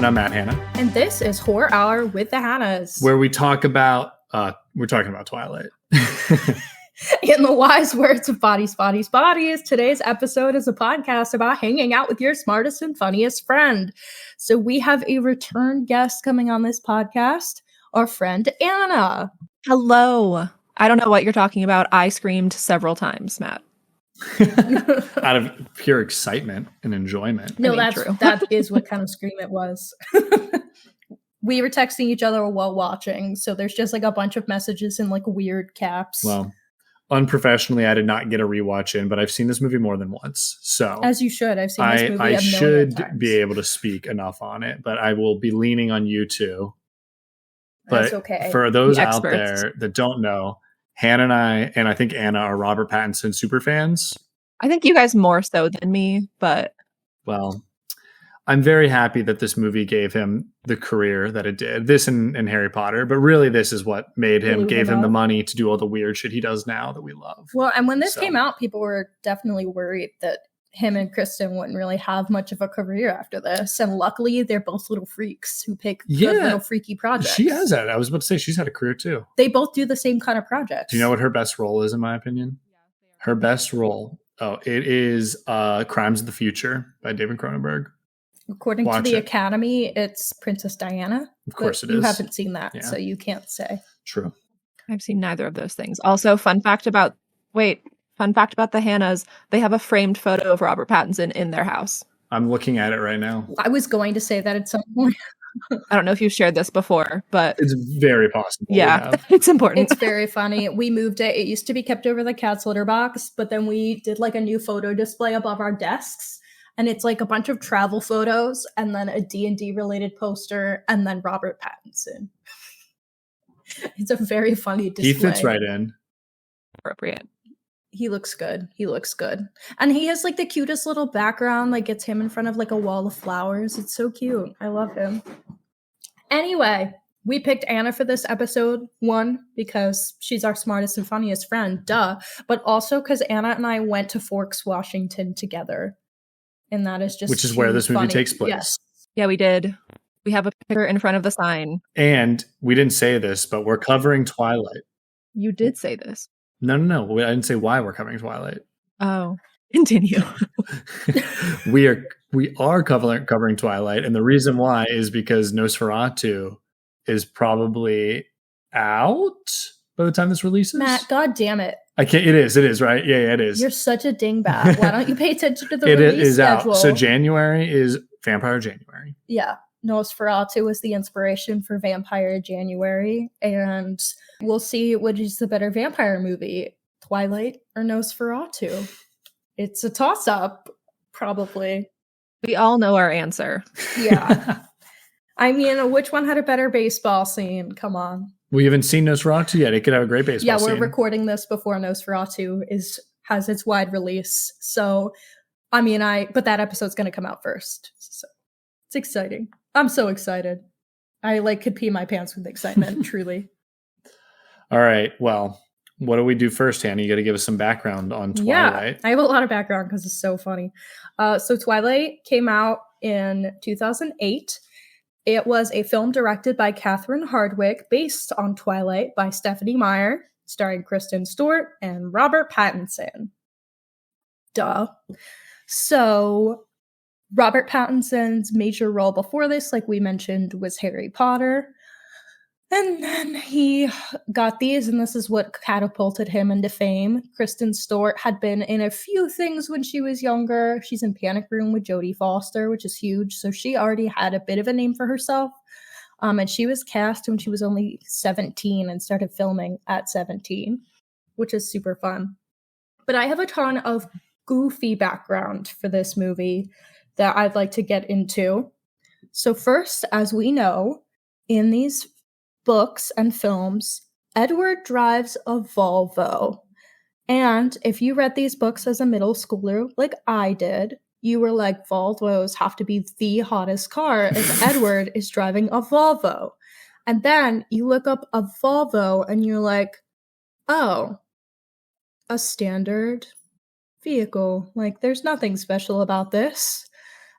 And I'm Matt Hanna. And this is Horror Hour with the Hannas, where we talk about, we're talking about Twilight. In the wise words of Bodies, today's episode is a podcast about hanging out with your smartest and funniest friend. So we have a return guest coming on this podcast, our friend Anna. Hello. I don't know what you're talking about. I screamed several times, Matt. Out of pure excitement and enjoyment. No, that is what kind of scream it was. We were texting each other while watching, so there's just like a bunch of messages in like weird caps. Well, unprofessionally, I did not get a rewatch in, but I've seen this movie more than once. So as you should. I've seen this movie I should times. Be able to speak enough on it, but I will be leaning on you two. But that's okay. For those out there that don't know, Hannah and I think Anna are Robert Pattinson super fans. I think you guys more so than me, but... Well, I'm very happy that this movie gave him the career that it did. This and Harry Potter, but really this is what made him, gave him the money to do all the weird shit he does now that we love. Well, and when this came out, people were definitely worried that him and Kristen wouldn't really have much of a career after this. And luckily, they're both little freaks who pick good little freaky projects. She has that. I was about to say she's had a career too. They both do the same kind of projects. Do you know what her best role is, in my opinion? Her best role. Oh, it is Crimes of the Future by David Cronenberg. According to the Academy, it's Princess Diana. Of course it is. You haven't seen that, so you can't say. True. I've seen neither of those things. Also, fun fact about the Hannas, they have a framed photo of Robert Pattinson in their house. I'm looking at it right now. I was going to say that at some point. I don't know if you've shared this before, but... It's very possible. Yeah, it's important. It's very funny. We moved it. It used to be kept over the cat's litter box, but then we did like a new photo display above our desks. And it's like a bunch of travel photos and then a D&D related poster and then Robert Pattinson. It's a very funny display. He fits right in. Appropriate. He looks good. And he has like the cutest little background. Like it's him in front of like a wall of flowers. It's so cute. I love him. Anyway, we picked Anna for this episode. One, because she's our smartest and funniest friend. Duh. But also because Anna and I went to Forks, Washington together. And that is just which is where this movie takes place. Yes. Yeah, we did. We have a picture in front of the sign. And we didn't say this, but we're covering Twilight. You did say this. No. I didn't say why we're covering Twilight. Oh, continue. we are covering Twilight, and the reason why is because Nosferatu is probably out by the time this releases. Matt, God damn it. I can't. It is, right? Yeah, it is. You're such a dingbat. Why don't you pay attention to the release schedule? Out. So January is Vampire January. Yeah. Nosferatu was the inspiration for Vampire January. And we'll see which is the better vampire movie, Twilight or Nosferatu. It's a toss-up, probably. We all know our answer. Yeah. I mean, which one had a better baseball scene? Come on. We haven't seen Nosferatu yet. It could have a great baseball scene. Yeah, we're recording this before Nosferatu has its wide release. So, I mean, but that episode's going to come out first. So, it's exciting. I'm so excited. I could pee my pants with excitement, truly. All right. Well, what do we do first, Hannah? You got to give us some background on Twilight. Yeah, I have a lot of background because it's so funny. So Twilight came out in 2008. It was a film directed by Catherine Hardwicke based on Twilight by Stephenie Meyer, starring Kristen Stewart and Robert Pattinson. Duh. So, Robert Pattinson's major role before this, like we mentioned, was Harry Potter. And then he got these, and this is what catapulted him into fame. Kristen Stewart had been in a few things when she was younger. She's in Panic Room with Jodie Foster, which is huge. So she already had a bit of a name for herself. And she was cast when she was only 17 and started filming at 17, which is super fun. But I have a ton of goofy background for this movie that I'd like to get into. So first, as we know, in these books and films, Edward drives a Volvo. And if you read these books as a middle schooler, like I did, you were like, Volvos have to be the hottest car if Edward is driving a Volvo. And then you look up a Volvo and you're like, oh, a standard vehicle. Like, there's nothing special about this.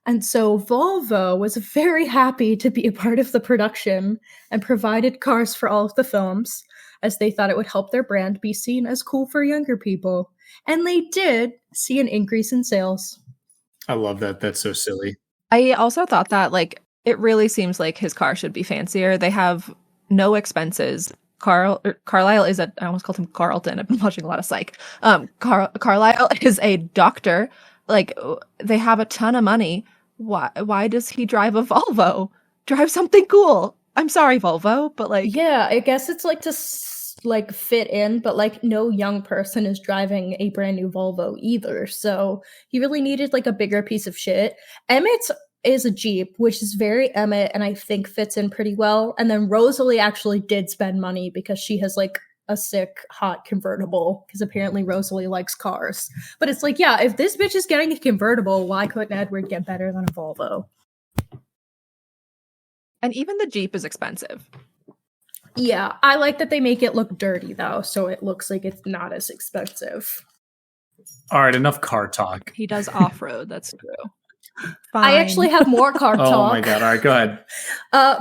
And so Volvo was very happy to be a part of the production and provided cars for all of the films, as they thought it would help their brand be seen as cool for younger people. And they did see an increase in sales. I love that. That's so silly. I also thought that, like, it really seems like his car should be fancier. They have no expenses. Carlisle is I almost called him Carlton. I've been watching a lot of Psych. Carlisle is a doctor. Like, they have a ton of money. Why does he drive a Volvo? Drive something cool. I'm sorry, Volvo, but like... Yeah, I guess it's like to like fit in, but like no young person is driving a brand new Volvo either. So he really needed like a bigger piece of shit. Emmett's is a Jeep, which is very Emmett and I think fits in pretty well. And then Rosalie actually did spend money because she has like a sick, hot convertible, because apparently Rosalie likes cars. But it's like, yeah, if this bitch is getting a convertible, why couldn't Edward get better than a Volvo? And even the Jeep is expensive. Yeah, I like that they make it look dirty, though, so it looks like it's not as expensive. All right, enough car talk. He does off-road, that's true. Fine. I actually have more car talk. Oh my god, all right, go ahead.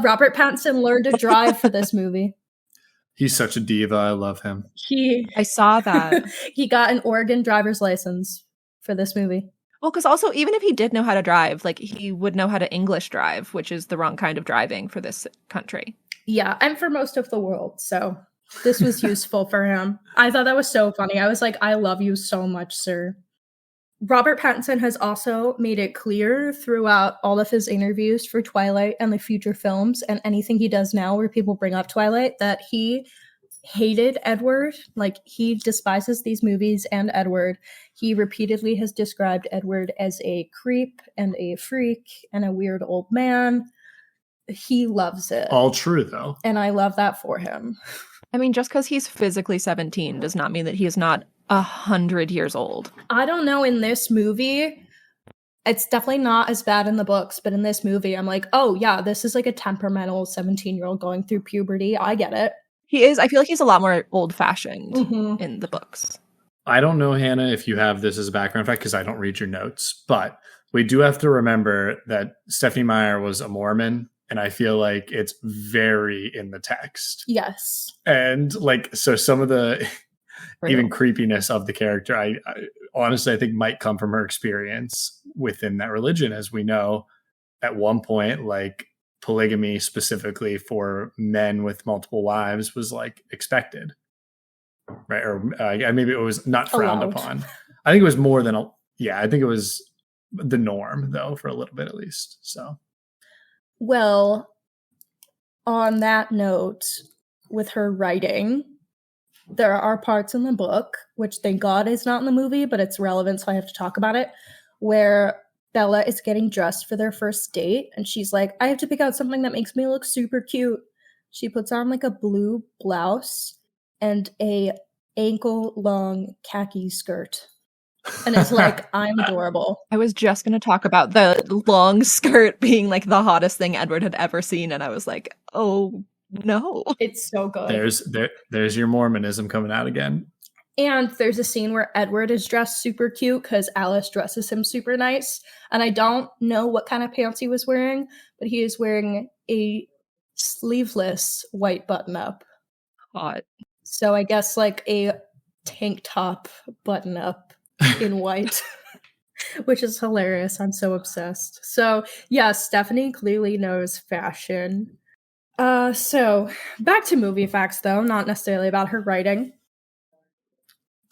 Robert Pattinson learned to drive for this movie. He's such a diva. I love him. I saw that. He got an Oregon driver's license for this movie. Well, because also, even if he did know how to drive, like, he would know how to English drive, which is the wrong kind of driving for this country. Yeah, and for most of the world, so this was useful for him. I thought that was so funny. I was like, I love you so much, sir. Robert Pattinson has also made it clear throughout all of his interviews for Twilight and the future films and anything he does now where people bring up Twilight that he hated Edward. Like, he despises these movies and Edward. He repeatedly has described Edward as a creep and a freak and a weird old man. He loves it. All true, though. And I love that for him. I mean, just because he's physically 17 does not mean that he is not 100 years old. I don't know, in this movie, it's definitely not as bad in the books, but in this movie, I'm like, oh yeah, this is like a temperamental 17-year-old going through puberty. I get it. He is. I feel like he's a lot more old-fashioned in the books. I don't know, Hannah, if you have this as a background fact, because I don't read your notes, but we do have to remember that Stephenie Meyer was a Mormon, and I feel like it's very in the text. Yes. And like, so some of the even creepiness of the character, I honestly, I think might come from her experience within that religion. As we know, at one point, like, polygamy specifically for men with multiple wives was like expected, right? Or maybe it was not frowned upon. I think it was more than I think it was the norm, though, for a little bit at least. So, well, on that note, with her writing, there are parts in the book, which thank God is not in the movie, but it's relevant, so I have to talk about it, where Bella is getting dressed for their first date, and she's like, I have to pick out something that makes me look super cute. She puts on like a blue blouse and a ankle-long khaki skirt. And it's like, I'm adorable. I was just going to talk about the long skirt being like the hottest thing Edward had ever seen, and I was like, oh no. It's so good. There's your Mormonism coming out again. And there's a scene where Edward is dressed super cute because Alice dresses him super nice. And I don't know what kind of pants he was wearing, but he is wearing a sleeveless white button-up. Hot. So I guess like a tank top button-up in white, which is hilarious. I'm so obsessed. So yeah, Stephenie clearly knows fashion. So back to movie facts, though, not necessarily about her writing.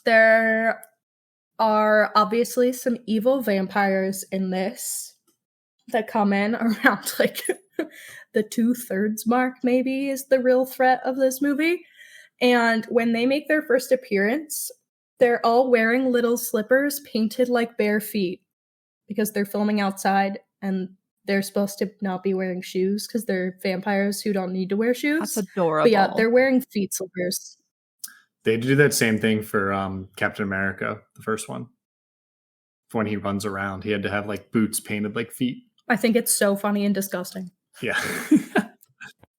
There are obviously some evil vampires in this that come in around like the 2/3 mark, maybe, is the real threat of this movie. And when they make their first appearance, they're all wearing little slippers painted like bare feet because they're filming outside and they're supposed to not be wearing shoes because they're vampires who don't need to wear shoes. That's adorable. But yeah, they're wearing feet slippers. They do that same thing for Captain America, the first one. When he runs around, he had to have like boots painted like feet. I think it's so funny and disgusting. Yeah.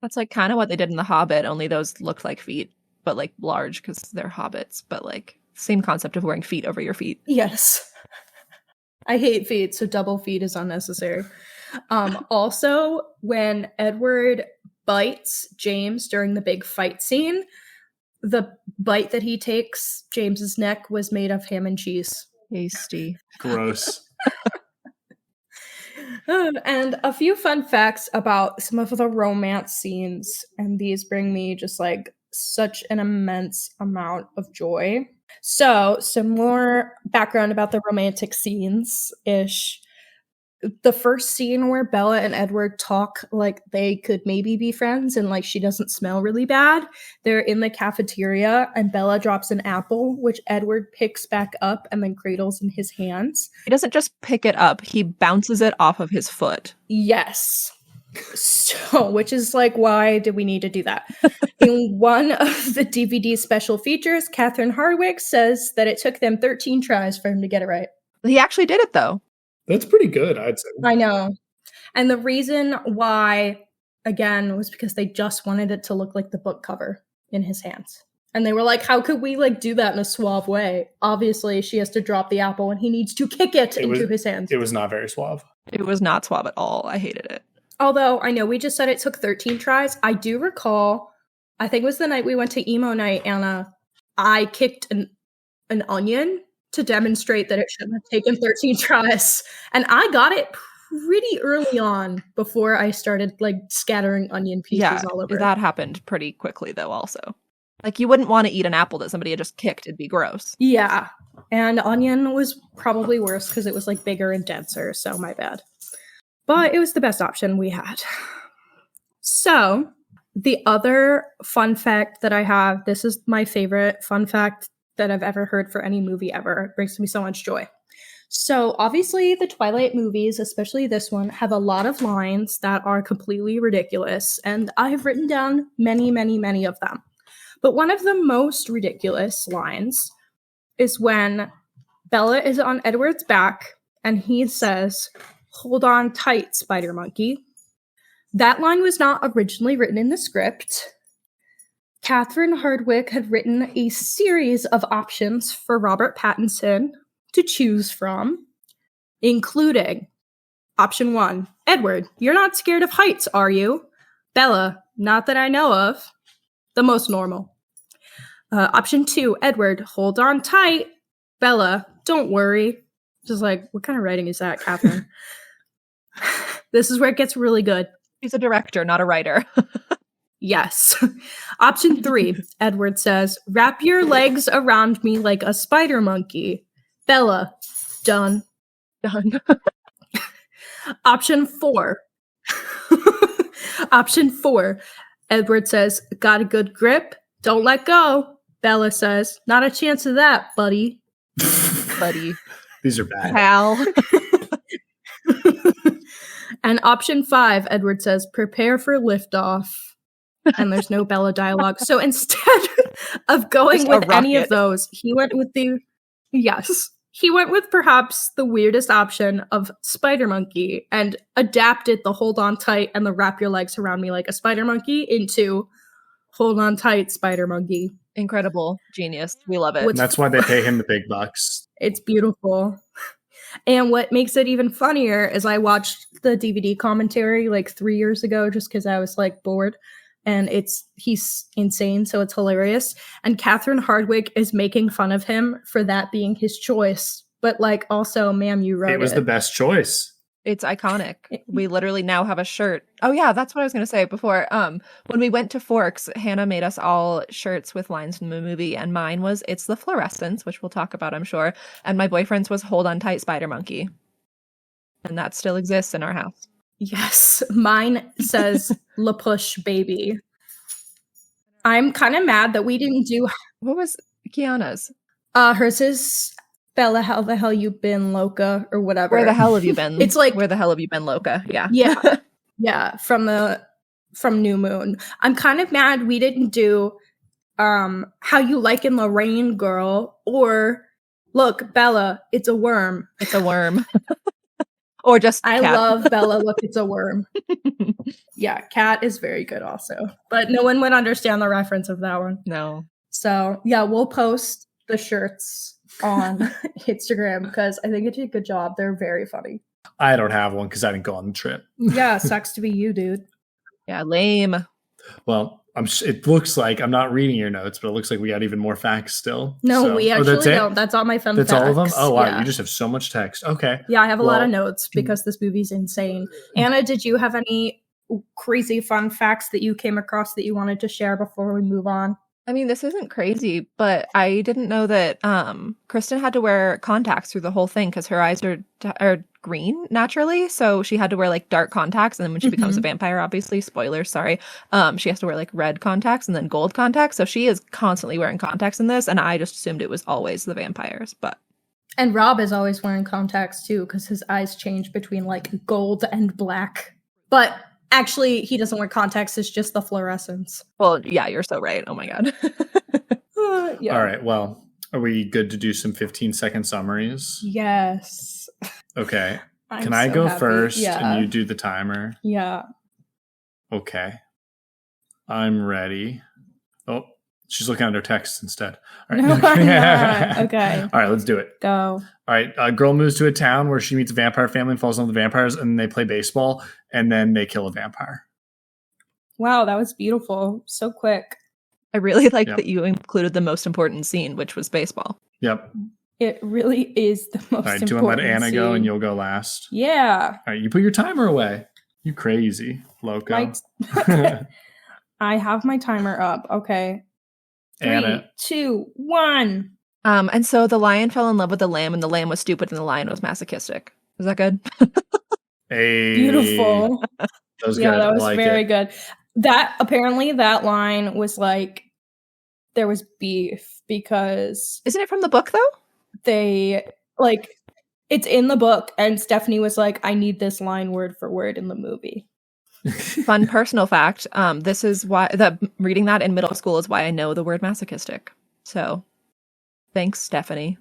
That's like kind of what they did in The Hobbit, only those looked like feet, but like large because they're hobbits, but like same concept of wearing feet over your feet. Yes. I hate feet, so double feet is unnecessary. Also, when Edward bites James during the big fight scene, the bite that he takes, James's neck, was made of ham and cheese. Tasty. Gross. And a few fun facts about some of the romance scenes, and these bring me just like such an immense amount of joy. So, some more background about the romantic scenes-ish. The first scene where Bella and Edward talk like they could maybe be friends and like she doesn't smell really bad. They're in the cafeteria and Bella drops an apple, which Edward picks back up and then cradles in his hands. He doesn't just pick it up, he bounces it off of his foot. Yes. So, which is like, why did we need to do that? In one of the DVD special features, Catherine Hardwicke says that it took them 13 tries for him to get it right. He actually did it though. That's pretty good, I'd say. I know. And the reason why, again, was because they just wanted it to look like the book cover in his hands. And they were like, how could we like do that in a suave way? Obviously, she has to drop the apple and he needs to kick it into his hands. It was not very suave. It was not suave at all. I hated it. Although, I know we just said it took 13 tries. I do recall, I think it was the night we went to emo night, Anna, I kicked an onion to demonstrate that it shouldn't have taken 13 tries. And I got it pretty early on before I started like scattering onion pieces all over. That happened pretty quickly though also. Like you wouldn't want to eat an apple that somebody had just kicked. It'd be gross. Yeah. And onion was probably worse because it was like bigger and denser. So my bad. But it was the best option we had. So the other fun fact that I have, this is my favorite fun fact that I've ever heard for any movie ever. It brings me so much joy. So obviously the Twilight movies, especially this one, have a lot of lines that are completely ridiculous. And I have written down many, many, many of them. But one of the most ridiculous lines is when Bella is on Edward's back and he says, "Hold on tight, Spidermonkey." That line was not originally written in the script. Catherine Hardwicke had written a series of options for Robert Pattinson to choose from, including option 1, Edward, you're not scared of heights, are you? Bella, not that I know of. The most normal. Option 2, Edward, hold on tight. Bella, don't worry. Just like, what kind of writing is that, Catherine? This is where it gets really good. He's a director, not a writer. Yes. Option 3, Edward says, wrap your legs around me like a spider monkey. Bella, done. Done. Option 4. Option 4, Edward says, got a good grip? Don't let go. Bella says, not a chance of that, buddy. Buddy. These are bad. Pal. And option 5, Edward says, prepare for liftoff. And there's no Bella dialogue. So instead of going with any of those, he went with he went with perhaps the weirdest option of Spidermonkey and adapted the hold on tight and the wrap your legs around me like a spider monkey into hold on tight, Spidermonkey. Incredible. Genius. We love it. And that's why they pay him the big bucks. It's beautiful. And what makes it even funnier is I watched the DVD commentary like 3 years ago just because I was like bored. And he's insane, so it's hilarious. And Catherine Hardwicke is making fun of him for that being his choice. But like, also, ma'am, you wrote it. It was the best choice. It's iconic. We literally now have a shirt. Oh yeah, that's what I was going to say before. When we went to Forks, Hannah made us all shirts with lines from the movie, and mine was "It's the Fluorescence," which we'll talk about, I'm sure. And my boyfriend's was "Hold on tight, Spidermonkey," and that still exists in our house. Yes, mine says "La Push Baby." I'm kind of mad that we didn't do. What was Kiana's? Hers is Bella, how the hell you been, Loca, or whatever. Where the hell have you been? It's like, where the hell have you been, Loca? Yeah. Yeah, from New Moon. I'm kind of mad we didn't do How You Likin' Lorraine, Girl, or Look, Bella, it's a worm. It's a worm. Or just I Cat. love Bella, look, it's a worm. Yeah, Cat is very good also. But no one would understand the reference of that one. No. So, yeah, we'll post the shirts on Instagram because I think it did a good job. They're very funny. I don't have one because I didn't go on the trip. Yeah, sucks to be you, dude. Yeah, lame. Well, it looks like, I'm not reading your notes, but it looks like we got even more facts still. No, we actually don't. That's all my fun facts. That's all of them? Oh, wow. Yeah. You just have so much text. Okay. Yeah, I have a lot of notes because this movie's insane. Anna, did you have any crazy fun facts that you came across that you wanted to share before we move on? I mean, this isn't crazy, but I didn't know that Kristen had to wear contacts through the whole thing because her eyes are green naturally. So she had to wear like dark contacts. And then when she becomes a vampire, obviously, spoilers, sorry, she has to wear like red contacts and then gold contacts. So she is constantly wearing contacts in this. And I just assumed it was always the vampires. And Rob is always wearing contacts too because his eyes change between like gold and black. But actually, he doesn't wear contacts. It's just the fluorescence. Well, yeah, you're so right. Oh my God. Yeah. All right. Well, are we good to do some 15-second summaries? Yes. Okay. I'm Can I so go happy. first Yeah. and you do the timer? Yeah. Okay. I'm ready. Oh, she's looking at her text instead. All right. No, I'm not. Okay. All right, let's do it. Go. All right. A girl moves to a town where she meets a vampire family and falls in love with vampires, and they play baseball, and then they kill a vampire. Wow, that was beautiful. So quick. I really like that you included the most important scene, which was baseball. Yep. It really is the most important. All right, do you want to let Anna go and you'll go last? Yeah. All right, you put your timer away. You crazy, loco. I have my timer up. Okay. 3, Anna. 2, 1. And so the lion fell in love with the lamb, and the lamb was stupid, and the lion was masochistic. Is that good? Hey. Beautiful. That was yeah, good. that was very good. That apparently that line was like there was beef because isn't it from the book though? They like it's in the book, and Stephenie was like, "I need this line word for word in the movie." Fun personal fact: this is why reading that in middle school is why I know the word masochistic. So, thanks, Stephenie.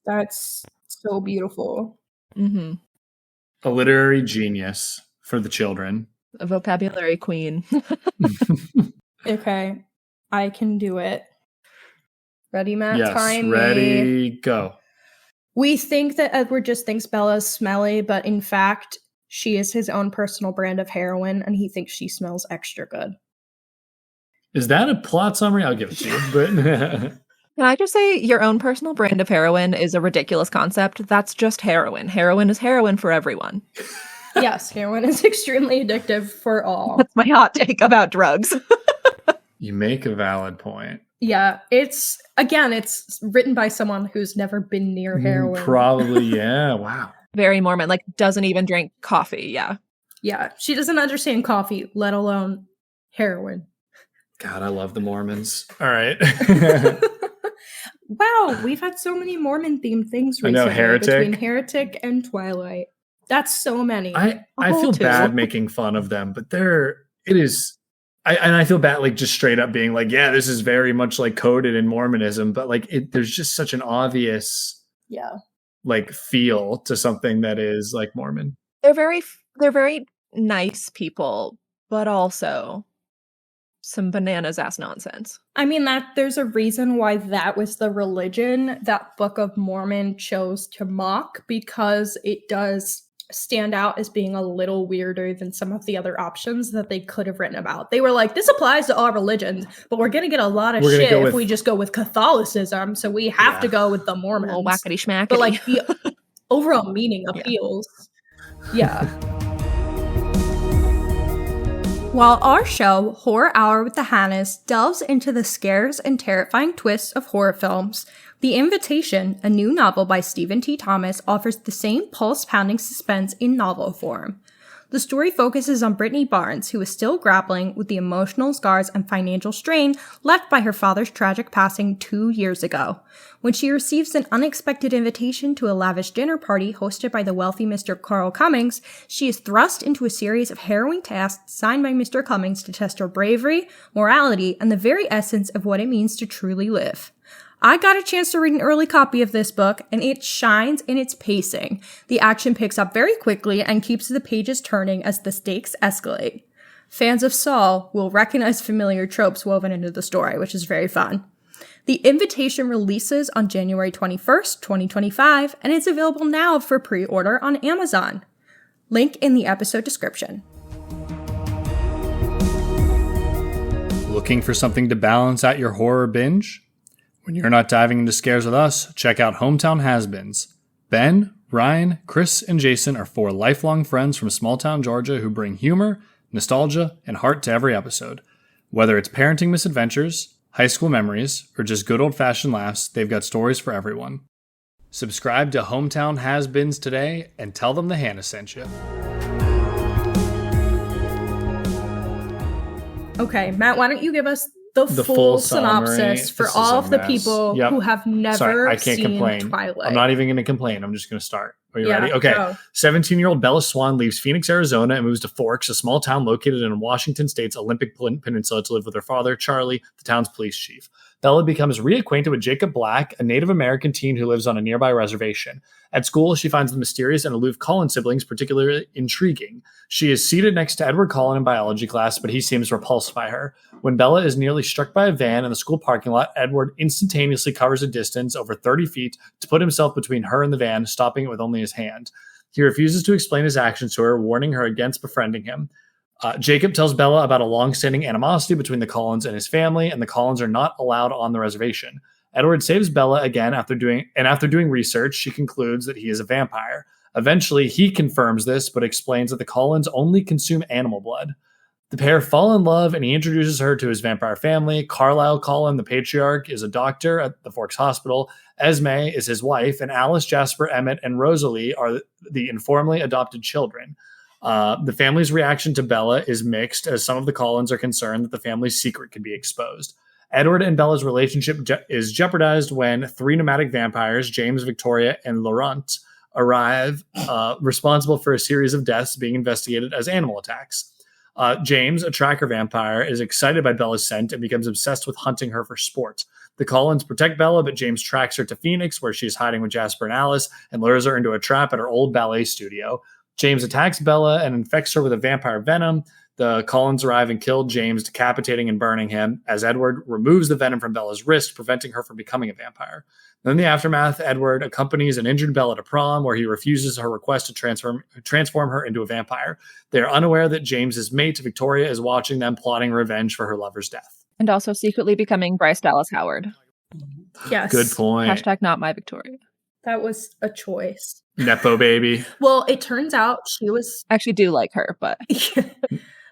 That's so beautiful. Mm-hmm. A literary genius for the children. A vocabulary queen. Okay, I can do it. Ready, Matt? Yes, Time ready, go. We think that Edward just thinks Bella's smelly, but in fact, she is his own personal brand of heroin, and he thinks she smells extra good. Is that a plot summary? I'll give it to you. But Can I just say your own personal brand of heroin is a ridiculous concept? That's just heroin. Heroin is heroin for everyone. Yes, heroin is extremely addictive for all. That's my hot take about drugs. You make a valid point. Yeah, it's written by someone who's never been near heroin. Probably, yeah. Wow. Very Mormon, like doesn't even drink coffee, yeah. Yeah, she doesn't understand coffee, let alone heroin. God, I love the Mormons. All right. Wow, we've had so many Mormon-themed things recently. I know, Heretic. Between Heretic and Twilight. That's so many. I feel bad making fun of them, but I feel bad like just straight up being like, yeah, this is very much like coded in Mormonism, but like there's just such an obvious like feel to something that is like Mormon. They're very nice people, but also some bananas ass nonsense. I mean, there's a reason why that was the religion that Book of Mormon chose to mock, because it does stand out as being a little weirder than some of the other options that they could have written about. They were like, this applies to all religions, but we're going to get a lot of shit if we just go with Catholicism, so we have to go with the Mormons. Oh, whackity schmackity. But like the overall meaning appeals. Yeah. While our show, Horror Hour with the Hannahs, delves into the scares and terrifying twists of horror films, The Invitation, a new novel by Stephen T. Thomas, offers the same pulse-pounding suspense in novel form. The story focuses on Brittany Barnes, who is still grappling with the emotional scars and financial strain left by her father's tragic passing 2 years ago. When she receives an unexpected invitation to a lavish dinner party hosted by the wealthy Mr. Carl Cummings, she is thrust into a series of harrowing tasks designed by Mr. Cummings to test her bravery, morality, and the very essence of what it means to truly live. I got a chance to read an early copy of this book, and it shines in its pacing. The action picks up very quickly and keeps the pages turning as the stakes escalate. Fans of Saul will recognize familiar tropes woven into the story, which is very fun. The invitation releases on January 21st, 2025, and it's available now for pre-order on Amazon. Link in the episode description. Looking for something to balance out your horror binge? When you're not diving into scares with us, check out Hometown Has-Beens. Ben, Ryan, Chris, and Jason are 4 lifelong friends from small-town Georgia who bring humor, nostalgia, and heart to every episode. Whether it's parenting misadventures, high school memories, or just good old-fashioned laughs, they've got stories for everyone. Subscribe to Hometown Has-Beens today and tell them the Hannah sent you. Okay, Matt, why don't you give us the full synopsis for all of the people who have never seen Twilight. I'm not even going to complain. I'm just going to start. Are you ready? Okay. 17-year-old Bella Swan leaves Phoenix, Arizona and moves to Forks, a small town located in Washington State's Olympic Peninsula, to live with her father, Charlie, the town's police chief. Bella becomes reacquainted with Jacob Black, a Native American teen who lives on a nearby reservation. At school, she finds the mysterious and aloof Cullen siblings particularly intriguing. She is seated next to Edward Cullen in biology class, but he seems repulsed by her. When Bella is nearly struck by a van in the school parking lot, Edward instantaneously covers a distance over 30 feet to put himself between her and the van, stopping it with only his hand. He refuses to explain his actions to her, warning her against befriending him. Jacob tells Bella about a long-standing animosity between the Cullens and his family, and the Cullens are not allowed on the reservation. Edward saves Bella again after doing research. She concludes that he is a vampire. Eventually, he confirms this, but explains that the Cullens only consume animal blood. The pair fall in love, and he introduces her to his vampire family. Carlisle Cullen, the patriarch, is a doctor at the Forks Hospital. Esme is his wife, and Alice, Jasper, Emmett, and Rosalie are the informally adopted children. The family's reaction to Bella is mixed, as some of the Cullens are concerned that the family's secret could be exposed. Edward and Bella's relationship is jeopardized when 3 nomadic vampires, James, Victoria, and Laurent, arrive, responsible for a series of deaths being investigated as animal attacks. James, a tracker vampire, is excited by Bella's scent and becomes obsessed with hunting her for sport. The Cullens protect Bella, but James tracks her to Phoenix, where she is hiding with Jasper and Alice, and lures her into a trap at her old ballet studio. James attacks Bella and infects her with a vampire venom. The Cullens arrive and kill James, decapitating and burning him, as Edward removes the venom from Bella's wrist, preventing her from becoming a vampire. Then in the aftermath, Edward accompanies an injured Bella to prom, where he refuses her request to transform her into a vampire. They are unaware that James's mate, Victoria, is watching them, plotting revenge for her lover's death. And also secretly becoming Bryce Dallas Howard. Yes. Good point. Hashtag not my Victoria. That was a choice. Nepo baby. Well, it turns out she was... I actually do like her, but...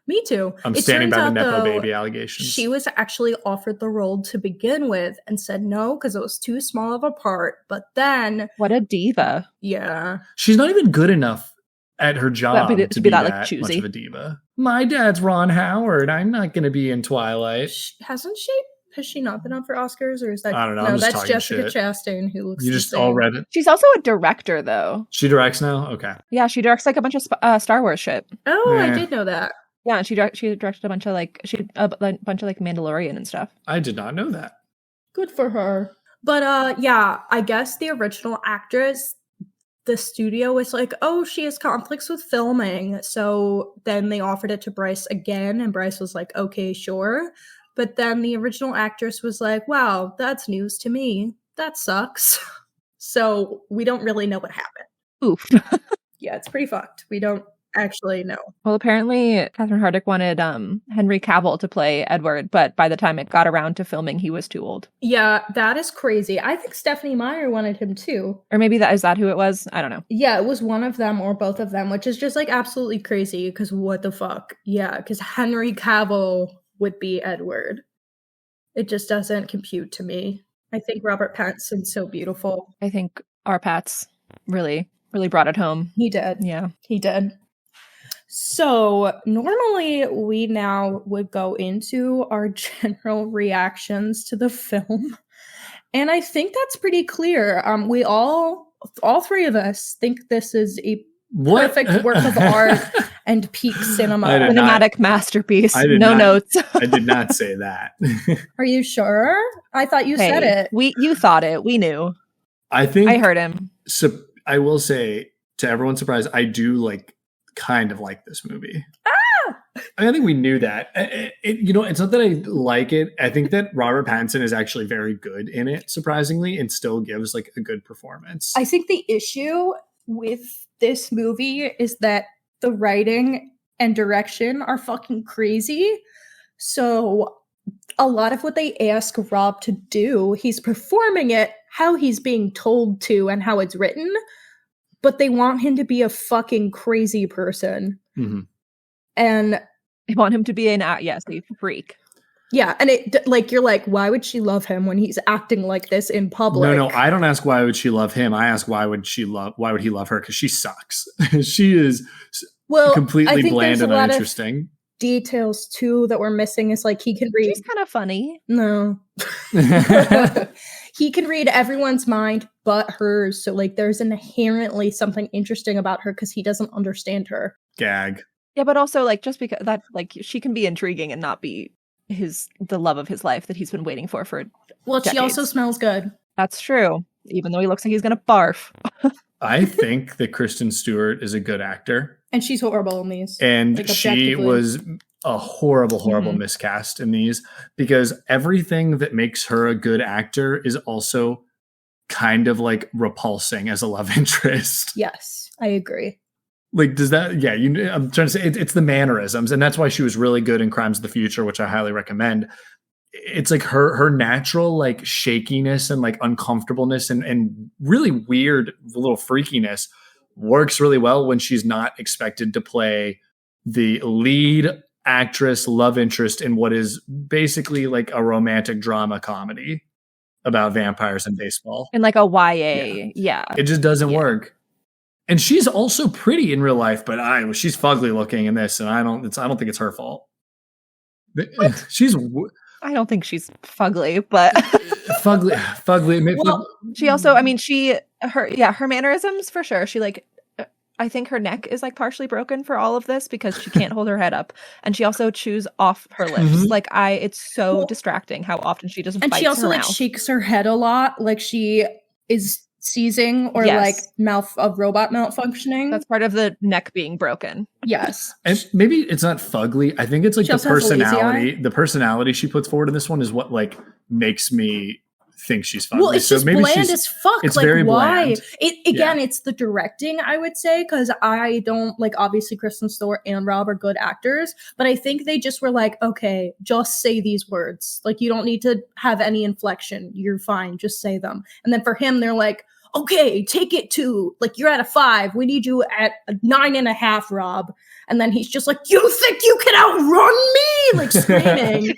Me too. I'm standing by the Nepo baby allegations. She was actually offered the role to begin with and said no because it was too small of a part. But then... What a diva. Yeah. She's not even good enough at her job to be that like, choosy. Much of a diva. My dad's Ron Howard. I'm not going to be in Twilight. Hasn't she? Has she not been up for Oscars, or is that? I don't know. No, that's Jessica Chastain who looks. You just all read it. She's also a director, though. She directs now. Okay. Yeah, she directs like a bunch of Star Wars shit. Oh, yeah. I did know that. Yeah, and she directed a bunch of like Mandalorian and stuff. I did not know that. Good for her. But yeah, I guess the original actress, the studio was like, oh, she has conflicts with filming, so then they offered it to Bryce again, and Bryce was like, okay, sure. But then the original actress was like, wow, that's news to me. That sucks. So we don't really know what happened. Oof. Yeah, it's pretty fucked. We don't actually know. Well, apparently Catherine Hardwicke wanted Henry Cavill to play Edward, but by the time it got around to filming, he was too old. Yeah, that is crazy. I think Stephenie Meyer wanted him too. Or maybe is that who it was? I don't know. Yeah, it was one of them or both of them, which is just like absolutely crazy because what the fuck? Yeah, because Henry Cavill would be Edward. It just doesn't compute to me. I think Robert Pattinson's so beautiful. I think our Pats really brought it home. He did. Yeah. He did. So normally we now would go into our general reactions to the film. And I think that's pretty clear. We all 3 of us think this is a perfect work of art and peak cinema. Cinematic masterpiece. Notes. I did not say that. Are you sure? I thought you said it. You thought it. We knew. I heard him. So I will say, to everyone's surprise, I do kind of like this movie. I think we knew that. It's not that I like it. I think that Robert Pattinson is actually very good in it, surprisingly, and still gives like a good performance. I think the issue with this movie is that the writing and direction are fucking crazy. So a lot of what they ask Rob to do, he's performing it how he's being told to and how it's written, but they want him to be a fucking crazy person. Mm-hmm. And they want him to be a freak. Yeah, and it like you're like, why would she love him when he's acting like this in public? No, I don't ask why would she love him. I ask why would he love her? Because she sucks. She is completely bland and uninteresting. Details too that we're missing is like he can read. She's kind of funny. No. He can read everyone's mind but hers. So like there's inherently something interesting about her because he doesn't understand her. Gag. Yeah, but also like just because that like she can be intriguing and not be the love of his life that he's been waiting for decades. She also smells good. That's true. Even though he looks like he's gonna barf. I think that Kristen Stewart is a good actor. And she's horrible in these. And like, she was a horrible miscast in these because everything that makes her a good actor is also kind of like repulsing as a love interest. Yes, I agree. Like, does that, yeah, I'm trying to say it's the mannerisms. And that's why she was really good in Crimes of the Future, which I highly recommend. It's like her natural like shakiness and like uncomfortableness and really weird little freakiness works really well when she's not expected to play the lead actress love interest in what is basically like a romantic drama comedy about vampires and baseball. And like a YA. Yeah. It just doesn't work. And she's also pretty in real life, but she's fugly looking in this, and I don't think it's her fault. I don't think she's fugly, but fugly. Well, she also, I mean, her mannerisms for sure. She like, I think her neck is like partially broken for all of this because she can't hold her head up, and she also chews off her lips. Mm-hmm. Like it's so distracting how often she just bites she also her like mouth. Shakes her head a lot, like she is seizing or like robot malfunctioning. That's part of the neck being broken. Yes. And maybe it's not fugly. I think it's like the personality. The personality she puts forward in this one is what like makes me think she's fugly. Well, it's just bland as fuck. It's like very why? bland. It's the directing, I would say, because I don't like obviously Kristen Stewart and Rob are good actors, but I think they just were like, okay, just say these words. Like you don't need to have any inflection. You're fine. Just say them. And then for him, they're like, okay, take it to like you're at a 5. We need you at a 9.5, Rob. And then he's just like, you think you can outrun me? Like screaming.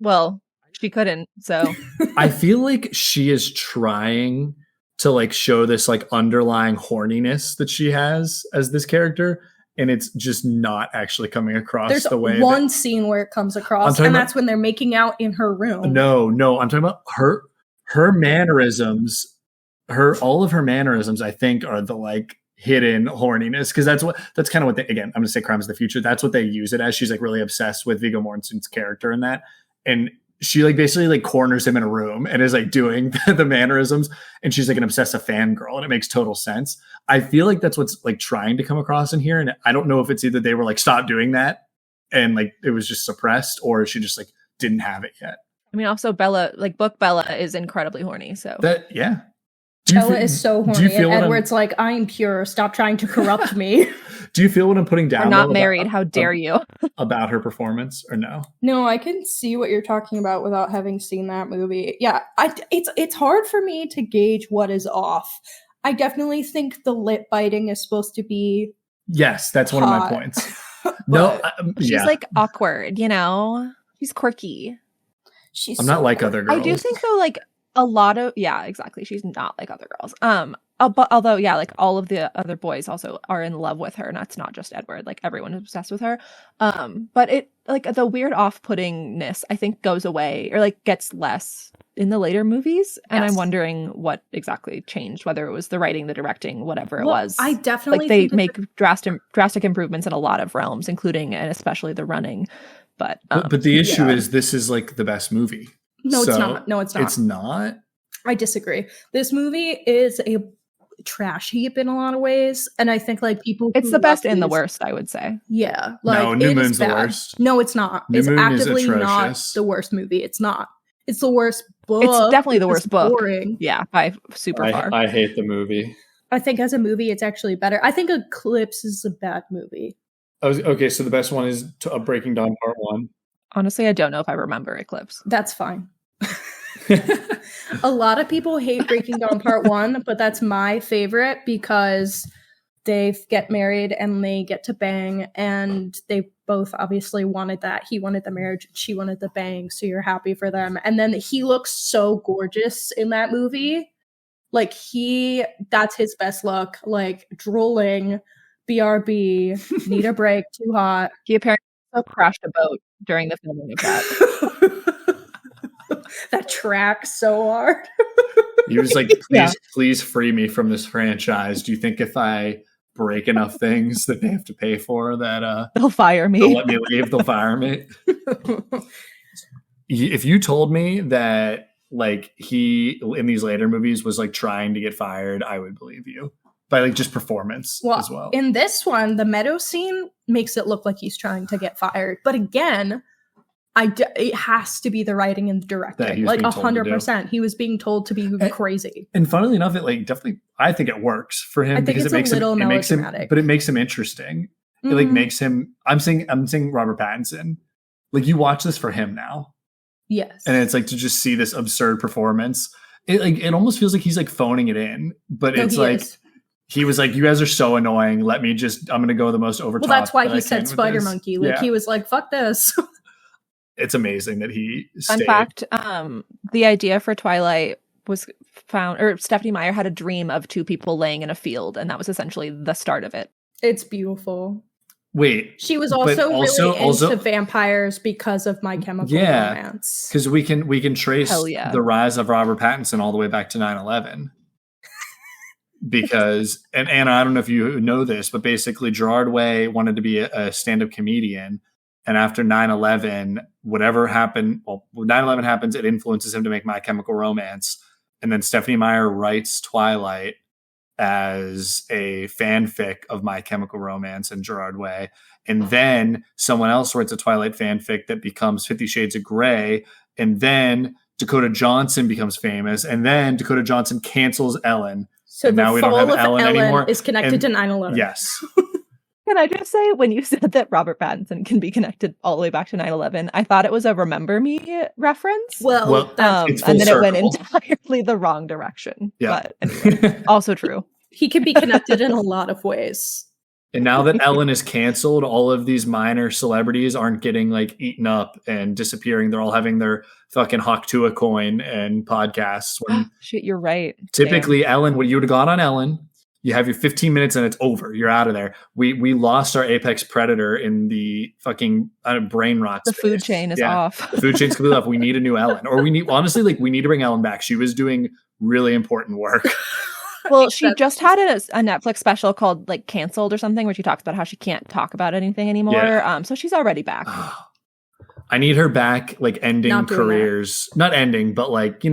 Well, she couldn't. So I feel like she is trying to like show this like underlying horniness that she has as this character. And it's just not actually coming across the way. There's one scene where it comes across, and that's when they're making out in her room. No, I'm talking about her mannerisms, all of her mannerisms, I think, are the like hidden horniness. Because that's kind of what I'm going to say Crimes of the Future. That's what they use it as. She's like really obsessed with Viggo Mortensen's character in that. And she like basically like corners him in a room and is like doing the mannerisms. And she's like an obsessive fangirl. And it makes total sense. I feel like that's what's like trying to come across in here. And I don't know if it's either they were like, stop doing that. And like, it was just suppressed, or she just like didn't have it yet. I mean, also Bella is incredibly horny. So Bella is so horny, and Edward's like, I am pure. Stop trying to corrupt me. Do you feel what I'm putting down? We're not married. How dare you? About her performance, or no? No, I can see what you're talking about without having seen that movie. Yeah, it's hard for me to gauge what is off. I definitely think the lip biting is supposed to be. Yes, that's one of my points. No, she's like awkward. You know, she's quirky. I'm not like other girls. I do think though, like a lot of exactly. She's not like other girls. But although like all of the other boys also are in love with her, and that's not just Edward. Like everyone is obsessed with her. But it like the weird off-puttingness I think goes away or like gets less in the later movies. And I'm wondering what exactly changed, whether it was the writing, the directing, whatever it was. I definitely like they make drastic improvements in a lot of realms, including and especially the running. But the issue is this is like the best movie. No, it's not. No, it's not. It's not? I disagree. This movie is trash heap in a lot of ways. And I think like people, It's the best and the worst, I would say. Yeah, like no, New Moon's the worst. No, it's not. New It's Moon actively is not the worst movie. It's not. It's the worst book. It's definitely the worst book. Boring. Yeah, by super far. I hate the movie. I think as a movie, it's actually better. I think Eclipse is a bad movie. Okay, so the best one is Breaking Dawn Part 1. Honestly, I don't know if I remember Eclipse. That's fine. A lot of people hate Breaking Dawn Part 1, but that's my favorite because they get married and they get to bang, and they both obviously wanted that. He wanted the marriage, she wanted the bang, so you're happy for them. And then he looks so gorgeous in that movie. Like that's his best look, like drooling, BRB, need a break, too hot. He apparently crashed a boat during the filming of that. That tracks so hard. He was like, please free me from this franchise. Do you think if I break enough things that they have to pay for that they'll fire me? They'll let me leave, they'll fire me. If you told me that like he in these later movies was like trying to get fired, I would believe you. By like just performance as well. In this one, the meadow scene makes it look like he's trying to get fired. But again, it has to be the writing and the directing. Like 100%. He was being told to be crazy. And funnily enough, it like definitely, I think it works for him because it makes him, but it makes him interesting. Mm-hmm. It like makes him. I'm saying Robert Pattinson. Like you watch this for him now. Yes. And it's like to just see this absurd performance. It almost feels like he's like phoning it in, but it's like. He was like, you guys are so annoying. I'm going to go the most over top. Well, that's why he said Spidermonkey. Like, he was like, fuck this. It's amazing that he stayed. Fun fact, the idea for Twilight was found, or Stephenie Meyer had a dream of two people laying in a field, and that was essentially the start of it. It's beautiful. Wait. She was also really into vampires because of My Chemical Romance. Because we can trace the rise of Robert Pattinson all the way back to 9/11. Because, and Anna, I don't know if you know this, but basically Gerard Way wanted to be a stand-up comedian. And after 9/11, whatever happened, well, when 9/11 happens, it influences him to make My Chemical Romance. And then Stephenie Meyer writes Twilight as a fanfic of My Chemical Romance and Gerard Way. And then someone else writes a Twilight fanfic that becomes 50 Shades of Grey. And then Dakota Johnson becomes famous. And then Dakota Johnson cancels Ellen. So and now we don't have Ellen anymore. Is connected to 9/11. Yes. Can I just say, when you said that Robert Pattinson can be connected all the way back to 9/11, I thought it was a Remember Me reference. Well it's and then circle. It went entirely the wrong direction. Yeah. But anyway, also true. He can be connected in a lot of ways. And now that Ellen is canceled, all of these minor celebrities aren't getting like eaten up and disappearing. They're all having their fucking Hawktua coin and podcasts. When shit, you're right. Typically, Ellen, when you would have gone on Ellen, you have your 15 minutes and it's over. You're out of there. We lost our apex predator in the fucking brain rot. The food chain is off. The food chain's completely off. We need a new Ellen, or we need we need to bring Ellen back. She was doing really important work. Well, she just had a Netflix special called like Canceled or something, where she talks about how she can't talk about anything anymore. Yeah. So she's already back. I need her back, like ending careers, not ending, but like,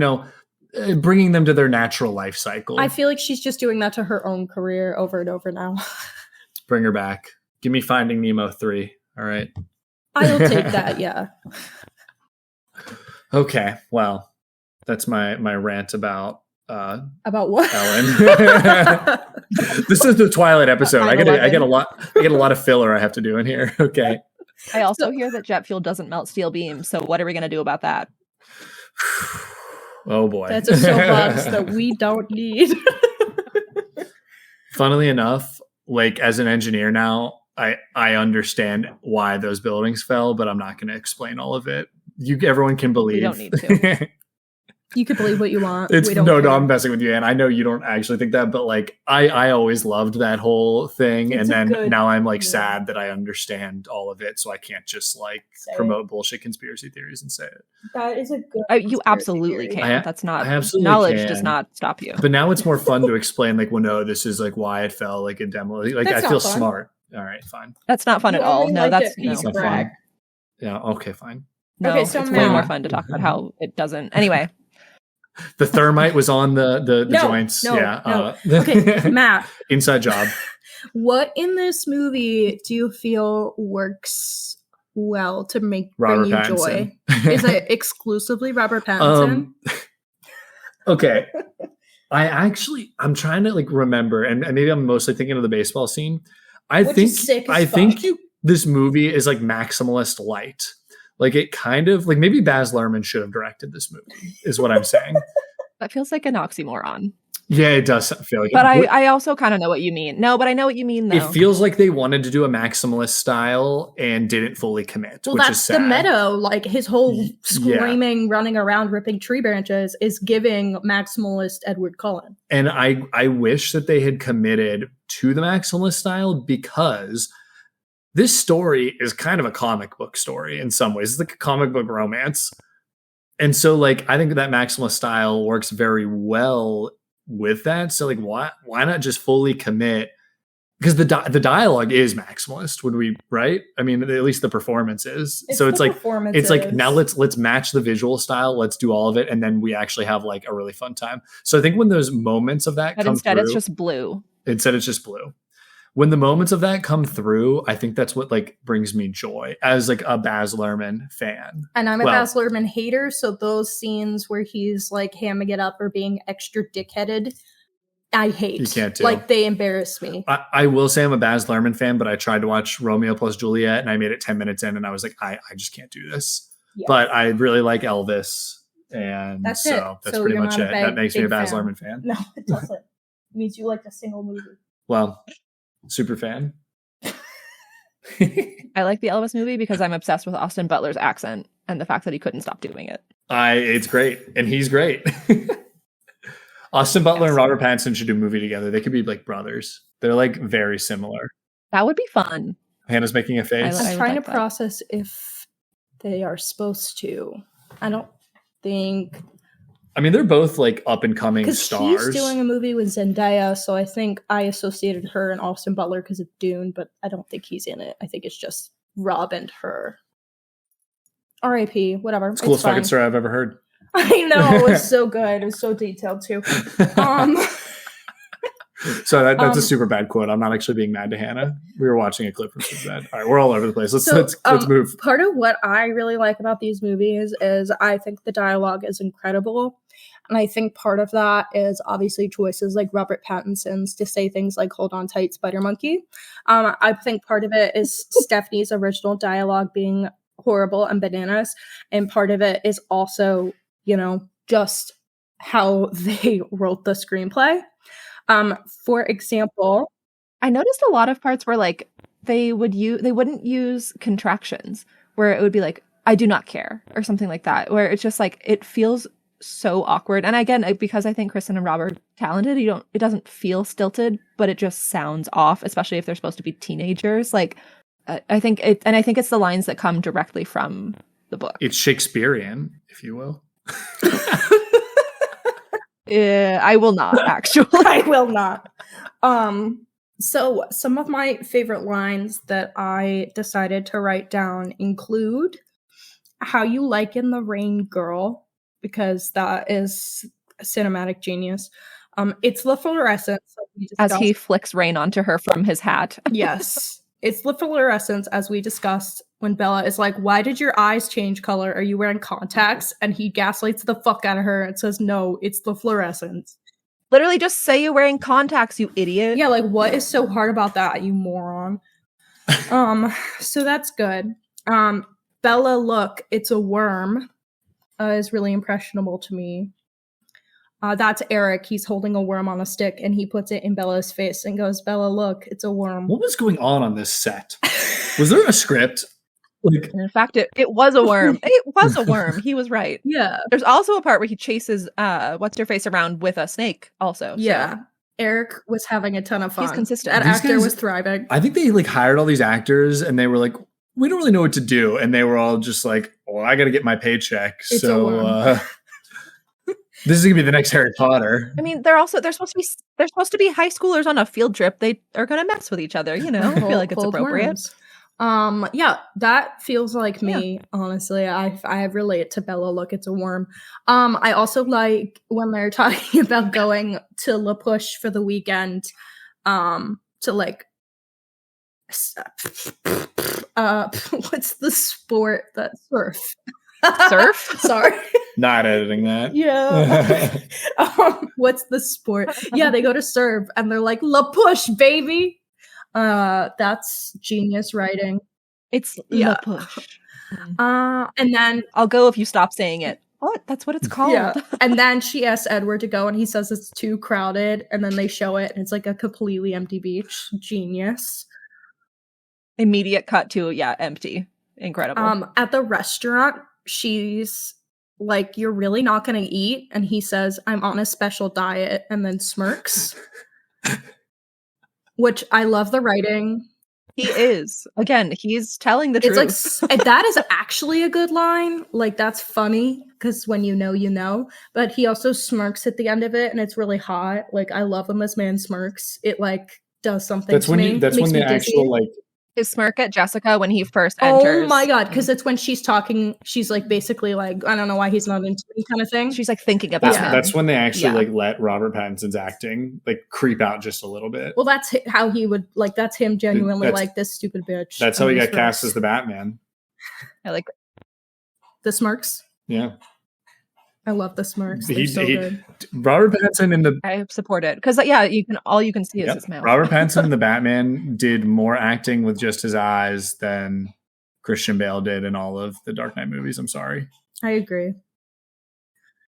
bringing them to their natural life cycle. I feel like she's just doing that to her own career over and over now. Bring her back. Give me Finding Nemo 3. All right. I'll take that. Yeah. Okay. Well, that's my rant about what? Ellen. This is the Twilight episode. I get a lot of filler I have to do in here. Okay. I also hear that jet fuel doesn't melt steel beams. So what are we going to do about that? Oh boy. That's a soapbox that we don't need. Funnily enough, like as an engineer now, I understand why those buildings fell, but I'm not going to explain all of it. Everyone can believe. We don't need to. You can believe what you want. No, I'm messing with you, and I know you don't actually think that, but like I always loved that whole thing, and then now I'm like sad that I understand all of it, so I can't just like promote bullshit conspiracy theories and say it. That is a good. You absolutely can. That's not knowledge does not stop you. But now it's more fun to explain. Like, well, no, this is like why it fell. Like a demo. Like I feel smart. All right, fine. That's not fun at all. No, that's not fun. Yeah. Okay, fine. No, it's way more fun to talk about how it doesn't. Anyway. The thermite was on the joints. No. Okay, Matt. Inside job. What in this movie do you feel works well to bring you joy? Is it exclusively Robert Pattinson? Okay. I'm trying to like remember, and maybe I'm mostly thinking of the baseball scene. I think this movie is like maximalist light. Like it kind of like maybe Baz Luhrmann should have directed this movie, is what I'm saying. That feels like an oxymoron. Yeah, it does feel like But I also kind of know what you mean. No, but I know what you mean, though. It feels like they wanted to do a maximalist style and didn't fully commit, well, which that's is sad. the Meadow. Like, his whole screaming, running around, ripping tree branches is giving maximalist Edward Cullen. And I wish that they had committed to the maximalist style, because this story is kind of a comic book story in some ways. It's like a comic book romance. And so, like, I think that maximalist style works very well with that. So like why not just fully commit, because the dialogue is maximalist, would we, right? I mean, at least the performance is. So it's like now let's match the visual style, let's do all of it, and then we actually have like a really fun time. So I think when those moments of that come instead through, it's just blue. When the moments of that come through, I think that's what like brings me joy as like a Baz Luhrmann fan. And I'm a Baz Luhrmann hater, so those scenes where he's like hamming it up or being extra dickheaded, I hate. You can't do. Like, they embarrass me. I will say I'm a Baz Luhrmann fan, but I tried to watch Romeo plus Juliet and I made it 10 minutes in and I was like, I just can't do this. Yeah. But I really like Elvis, and that's pretty much it. That makes me a Baz Luhrmann fan. No, it doesn't. It means you like a single movie. Well, super fan. I like the Elvis movie because I'm obsessed with Austin Butler's accent and the fact that he couldn't stop doing it. It's great, and he's great. Austin Butler and Robert Pattinson should do a movie together. They could be like brothers. They're like very similar. That would be fun. Hannah's making a face. I'm trying to process if they are supposed to. I don't think. I mean, they're both like up and coming stars. He's doing a movie with Zendaya, so I think I associated her and Austin Butler because of Dune, but I don't think he's in it. I think it's just Rob and her. R.I.P. Whatever. It's the coolest fucking story I've ever heard. I know, it was so good. It was so detailed too. So that's a super bad quote. I'm not actually being mad to Hannah. We were watching a clip from Superbad. All right, we're all over the place. Let's move. Part of what I really like about these movies is I think the dialogue is incredible. And I think part of that is obviously choices like Robert Pattinson's to say things like "Hold on tight, Spidermonkey." I think part of it is Stephenie's original dialogue being horrible and bananas. And part of it is also, just how they wrote the screenplay. For example, I noticed a lot of parts where like they wouldn't use contractions, where it would be like, "I do not care" or something like that, where it's just like it feels so awkward. And again, because I think Kristen and Robert are talented, it doesn't feel stilted, but it just sounds off, especially if they're supposed to be teenagers. Like I think it's the lines that come directly from the book. It's Shakespearean, if you will. I will not, actually. I will not. So some of my favorite lines that I decided to write down include "How you liken the rain, girl," because that is cinematic genius. It's the fluorescence. As he flicks rain onto her from his hat. Yes. It's the fluorescence, as we discussed, when Bella is like, "Why did your eyes change color? Are you wearing contacts?" And he gaslights the fuck out of her and says, "No, it's the fluorescence." Literally, just say you're wearing contacts, you idiot. Yeah, like, what is so hard about that, you moron? So that's good. Bella, look, it's a worm, is really impressionable to me. That's Eric. He's holding a worm on a stick, and he puts it in Bella's face and goes, "Bella, look, it's a worm." What was going on this set? Was there a script? Like, in fact, it was a worm. It was a worm. He was right. Yeah. There's also a part where he chases what's-her-face around with a snake also. Yeah. So. Eric was having a ton of fun. He's consistent. That actor was thriving. I think they like hired all these actors and they were like, "We don't really know what to do." And they were all just like, "Well, I got to get my paycheck." It's so this is gonna be the next Harry Potter. I mean, they're supposed to be high schoolers on a field trip. They are gonna mess with each other, I feel like it's appropriate. Yeah, that feels like me, honestly. I relate to Bella. Look, it's a worm. I also like when they're talking about going to La Push for the weekend, to like what's the sport that surf? Surf? Sorry. Not editing that. Yeah. What's the sport? Yeah, they go to surf and they're like, La Push, baby. That's genius writing. It's Yeah. La Push. And then I'll go if you stop saying it. What? That's what it's called. yeah. And then she asks Edward to go and he says it's too crowded. And then they show it and it's like a completely empty beach. Genius. Immediate cut to, empty. Incredible. At the restaurant, she's like, you're really not gonna eat? And he says, I'm on a special diet, and then smirks. Which I love the writing. He is. Again, he's telling the truth. It's like, that is actually a good line. Like, that's funny, because when you know, you know. But he also smirks at the end of it, and it's really hot. Like, I love when this man smirks. It, like, does something to me. That's when the actual, like... His smirk at Jessica when he first enters. Oh my god, because it's when she's talking, she's like basically like, I don't know why he's not into me kind of thing. She's like thinking about him. That's when they actually like let Robert Pattinson's acting like creep out just a little bit. Well, that's how he would, like, that's him genuinely like, this stupid bitch. That's how he got cast as the Batman. I like the smirks. Yeah. I love the smirks. They're so good. Robert Pattinson in the... I support it. Because, all you can see is his mouth. Robert Pattinson in the Batman did more acting with just his eyes than Christian Bale did in all of the Dark Knight movies. I'm sorry. I agree.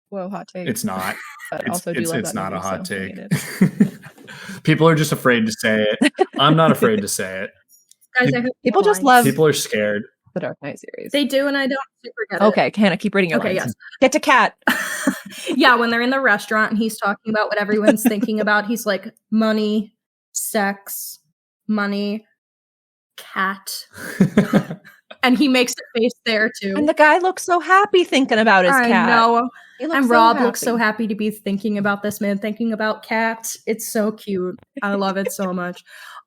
Whoa, hot take. It's not. But it's not a hot take. People are just afraid to say it. I'm not afraid to say it. Guys, people just love... People are scared. The Dark Knight series. They do, and I don't super get it. Okay, Hannah, keep reading your lines. Yes. Get to Cat. Yeah, when they're in the restaurant and he's talking about what everyone's thinking about, he's like, money, sex, money, cat. And he makes a face there, too. And the guy looks so happy thinking about his cat. I know. And Rob happy. looks so happy to be thinking about this man, thinking about Cat. It's so cute. I love it so much.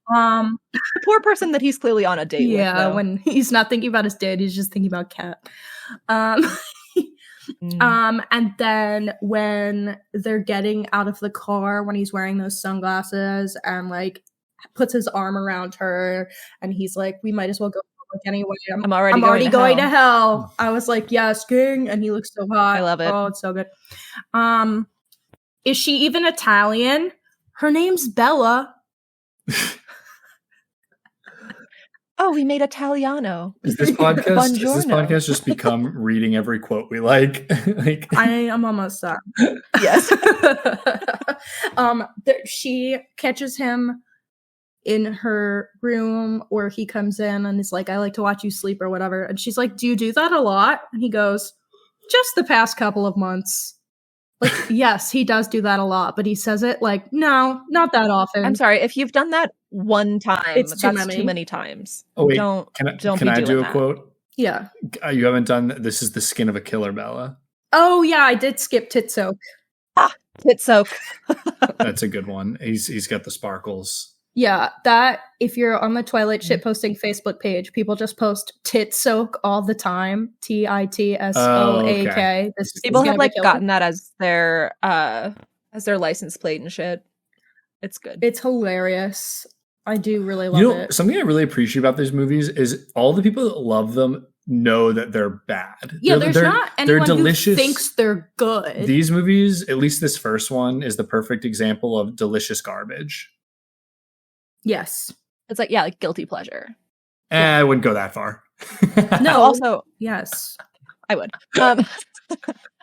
The poor person that he's clearly on a date with. Yeah, when he's not thinking about his date, he's just thinking about Cat. And then when they're getting out of the car, when he's wearing those sunglasses and like puts his arm around her, and he's like, "We might as well go anyway. I'm already going to hell." I was like, "Yes, King," and he looks so hot. I love it. Oh, it's so good. Is she even Italian? Her name's Bella. Oh, we made Italiano. Is this podcast just become reading every quote we like? I am almost done. Yes. She catches him in her room, or he comes in and is like, "I like to watch you sleep," or whatever. And she's like, "Do you do that a lot?" And he goes, "Just the past couple of months." Like, yes, he does do that a lot, but he says it like, no, not that often. I'm sorry, if you've done that one time, that's too many times. Oh wait, can I do a quote? Yeah. You haven't done "This is the skin of a killer," Bella. Oh yeah, I did skip tit soak. Tit soak. That's a good one. He's got the sparkles. Yeah, that, if you're on the Twilight shitposting Facebook page, people just post tit soak all the time. TITSOAK. Oh, okay. People have like gotten that as their license plate and shit. It's good. It's hilarious. I do really love it. Something I really appreciate about these movies is all the people that love them know that they're bad. Yeah, there's not anyone delicious. Who thinks they're good. These movies, at least this first one, is the perfect example of delicious garbage. Yes. It's like, like guilty pleasure. I wouldn't go that far. No, also, yes. I would.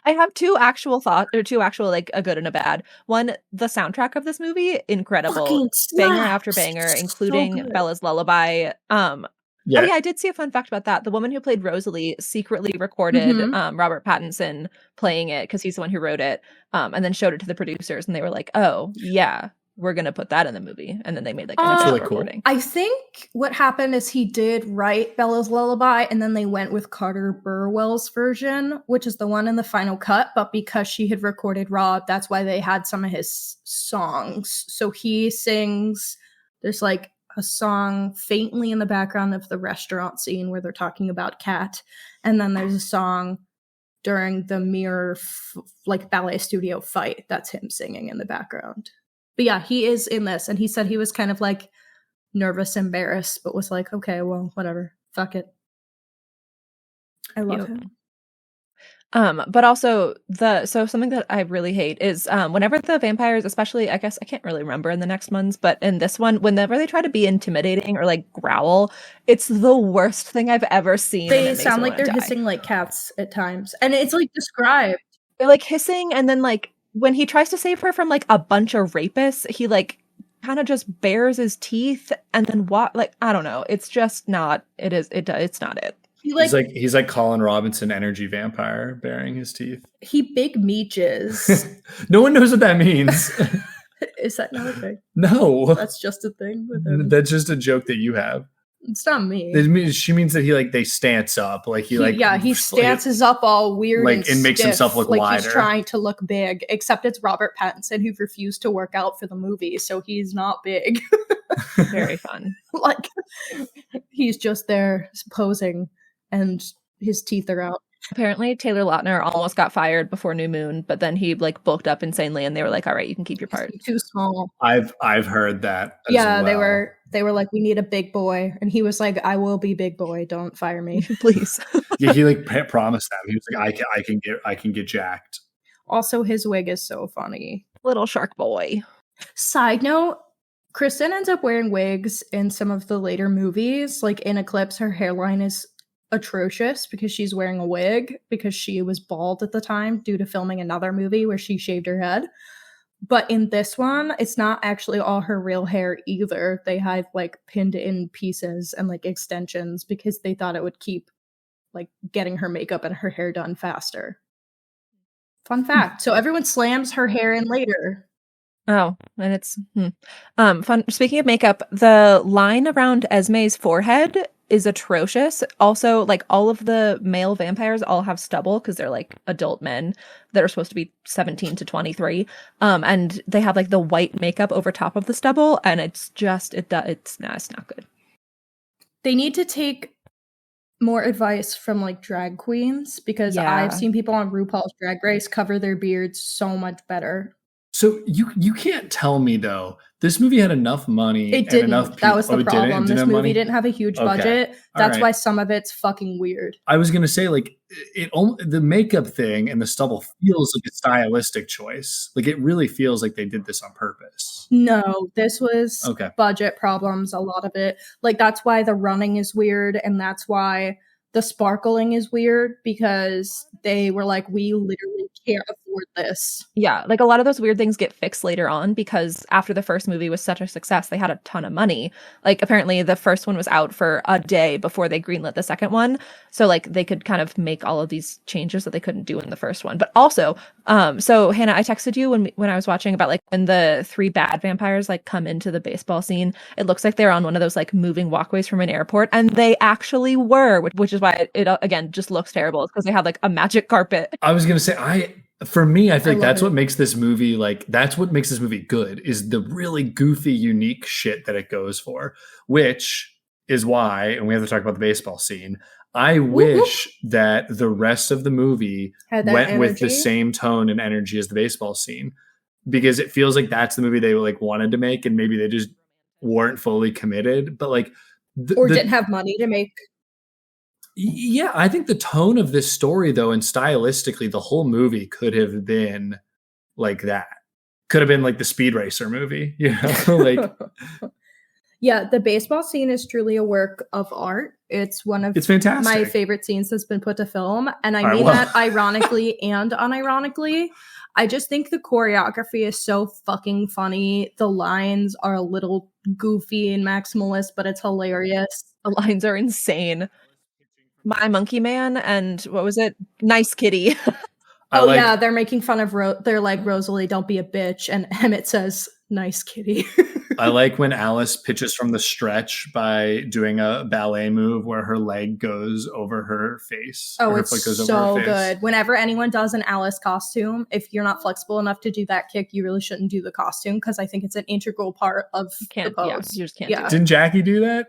I have two actual like a good and a bad. One, the soundtrack of this movie, incredible. Banger after banger, including Bella's Lullaby. Oh yeah, I did see a fun fact about that. The woman who played Rosalie secretly recorded Robert Pattinson playing it because he's the one who wrote it, and then showed it to the producers, and they were like, "Oh yeah, we're gonna put that in the movie," and then they made like a really recording. Cool. I think what happened is he did write Bella's Lullaby, and then they went with Carter Burwell's version, which is the one in the final cut. But because she had recorded Rob, that's why they had some of his songs. So he sings. There's like a song faintly in the background of the restaurant scene where they're talking about Cat, and then there's a song during the mirror like ballet studio fight that's him singing in the background. But yeah, he is in this, and he said he was kind of like nervous, embarrassed, but was like, okay, well, whatever, fuck it. I love him. But also so something that I really hate is whenever the vampires, especially, I guess I can't really remember in the next ones, but in this one, whenever they try to be intimidating or like growl, it's the worst thing I've ever seen. They sound like they're hissing like cats at times, and it's like described. They're like hissing, and then like when he tries to save her from like a bunch of rapists, he like kind of just bares his teeth, and then what? Like I don't know. It's just not. It's not it. He's like Colin Robinson, energy vampire, baring his teeth. He big meeches. No one knows what that means. Is that not a thing? No, that's just a thing with him. That's just a joke that you have. It's not me. She means that they stance up, like he stances up all weird, like and makes stiff, himself look like wider. He's trying to look big, except it's Robert Pattinson who refused to work out for the movie, so he's not big. Very fun. Like he's just there posing, and his teeth are out. Apparently, Taylor Lautner almost got fired before New Moon, but then he like bulked up insanely, and they were like, "All right, you can keep your part." Too small. I've heard that. Yeah, well. They were like, "We need a big boy," and he was like, "I will be big boy. Don't fire me, please." Yeah, he like promised that. He was like, "I can get jacked." Also, his wig is so funny. Little shark boy. Side note: Kristen ends up wearing wigs in some of the later movies. Like in Eclipse, her hairline is atrocious because she's wearing a wig because she was bald at the time due to filming another movie where she shaved her head. But in this one, it's not actually all her real hair either. They have like pinned in pieces and like extensions because they thought it would keep like getting her makeup and her hair done faster. Fun fact. So everyone slams her hair in later. Oh, and it's fun. Speaking of makeup, the line around Esme's forehead is atrocious. Also, like all of the male vampires all have stubble because they're like adult men that are supposed to be 17 to 23. And they have like the white makeup over top of the stubble, and it's just it's not good. They need to take more advice from like drag queens because I've seen people on RuPaul's Drag Race cover their beards so much better. So you can't tell me though. This movie had enough money. It didn't. Enough that was the problem. This movie money? Didn't have a huge budget. That's why some of it's fucking weird. I was gonna say like the makeup thing and the stubble feels like a stylistic choice. Like it really feels like they did this on purpose. No, this was budget problems. A lot of it. Like that's why the running is weird, and that's why the sparkling is weird because they were like, we literally can't afford this. Yeah, like a lot of those weird things get fixed later on because after the first movie was such a success, they had a ton of money. Like apparently the first one was out for a day before they greenlit the second one. So like they could kind of make all of these changes that they couldn't do in the first one. But also, so Hannah, I texted you when I was watching about like when the three bad vampires like come into the baseball scene, it looks like they're on one of those like moving walkways from an airport, and they actually were, which is why it again just looks terrible. It's because they have like a magic carpet. I was gonna say for me, I think that's what makes this movie that's what makes this movie good is the really goofy, unique shit that it goes for, which is why, and we have to talk about the baseball scene. I wish that the rest of the movie went with the same tone and energy as the baseball scene, because it feels like that's the movie they like wanted to make, and maybe they just weren't fully committed, but like didn't have money to make. Yeah, I think the tone of this story, though, and stylistically, the whole movie could have been like that. Could have been like the Speed Racer movie, you know? Like, yeah, the baseball scene is truly a work of art. It's fantastic. My favorite scenes that's been put to film, and I mean that ironically and unironically. I just think the choreography is so fucking funny. The lines are a little goofy and maximalist, but it's hilarious. The lines are insane. My Monkey Man and what was it? Nice Kitty. Yeah, they're making fun of they're like, Rosalie, don't be a bitch, and Emmett says, nice kitty. I like when Alice pitches from the stretch by doing a ballet move where her leg goes over her face. Oh, it's so good. Whenever anyone does an Alice costume, if you're not flexible enough to do that kick, you really shouldn't do the costume, because I think it's an integral part of the pose. Yeah, you just can't do it. Didn't Jackie do that?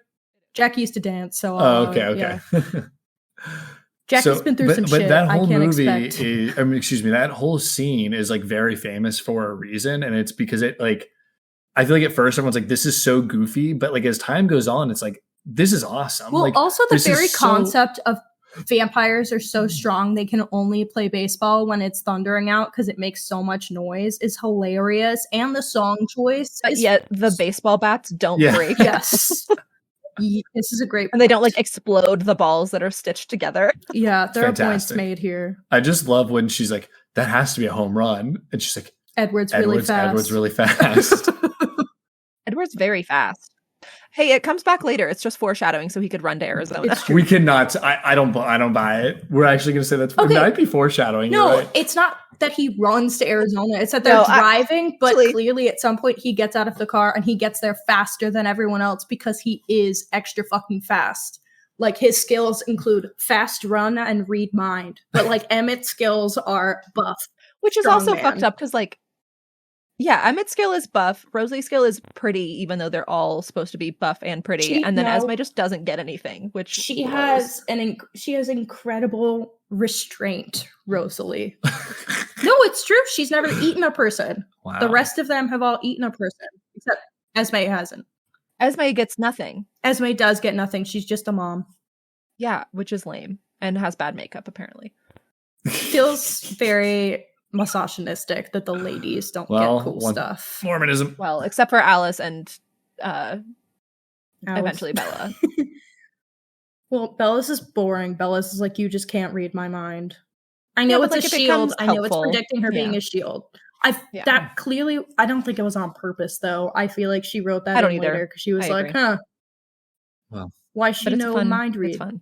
Jackie used to dance, so okay. Yeah. Jackie's been through some shit. That whole I can't movie expect. That whole scene is like very famous for a reason, and it's because it like, I feel like at first everyone's like, this is so goofy, but like as time goes on, it's like, this is awesome. Well, like, also the very concept of vampires are so strong they can only play baseball when it's thundering out because it makes so much noise is hilarious, and the song choice. But yet the baseball bats don't break. Yes. This is a great point. And they don't like explode the balls that are stitched together. Yeah, there are points made here. I just love when she's like, that has to be a home run. And she's like, Edward's really fast. Edward's very fast. Hey, it comes back later. It's just foreshadowing so he could run to Arizona. We cannot. I don't buy it. We're actually going to say that it might be foreshadowing. No, right. It's not that he runs to Arizona. It's that they're driving, but clearly at some point he gets out of the car and he gets there faster than everyone else because he is extra fucking fast. Like his skills include fast run and read mind, but like Emmett's skills are buff. Which is also fucked up because like, yeah, Emmett's skill is buff. Rosalie's skill is pretty, even though they're all supposed to be buff and pretty. And then Esme just doesn't get anything, which she has incredible restraint, Rosalie. No, it's true. She's never eaten a person. Wow. The rest of them have all eaten a person, except Esme hasn't. Esme gets nothing. Esme does get nothing. She's just a mom. Yeah, which is lame and has bad makeup apparently. Feels very misogynistic that the ladies don't get cool stuff. Mormonism. Well, except for Alice and eventually Bella. Well, Bella's is boring. Bella's is like, you just can't read my mind. I know it's like a shield. I know it's predicting her being a shield. That clearly, I don't think it was on purpose though. I feel like she wrote that in later because she was like, huh. Well, why she know mind read? It's fun.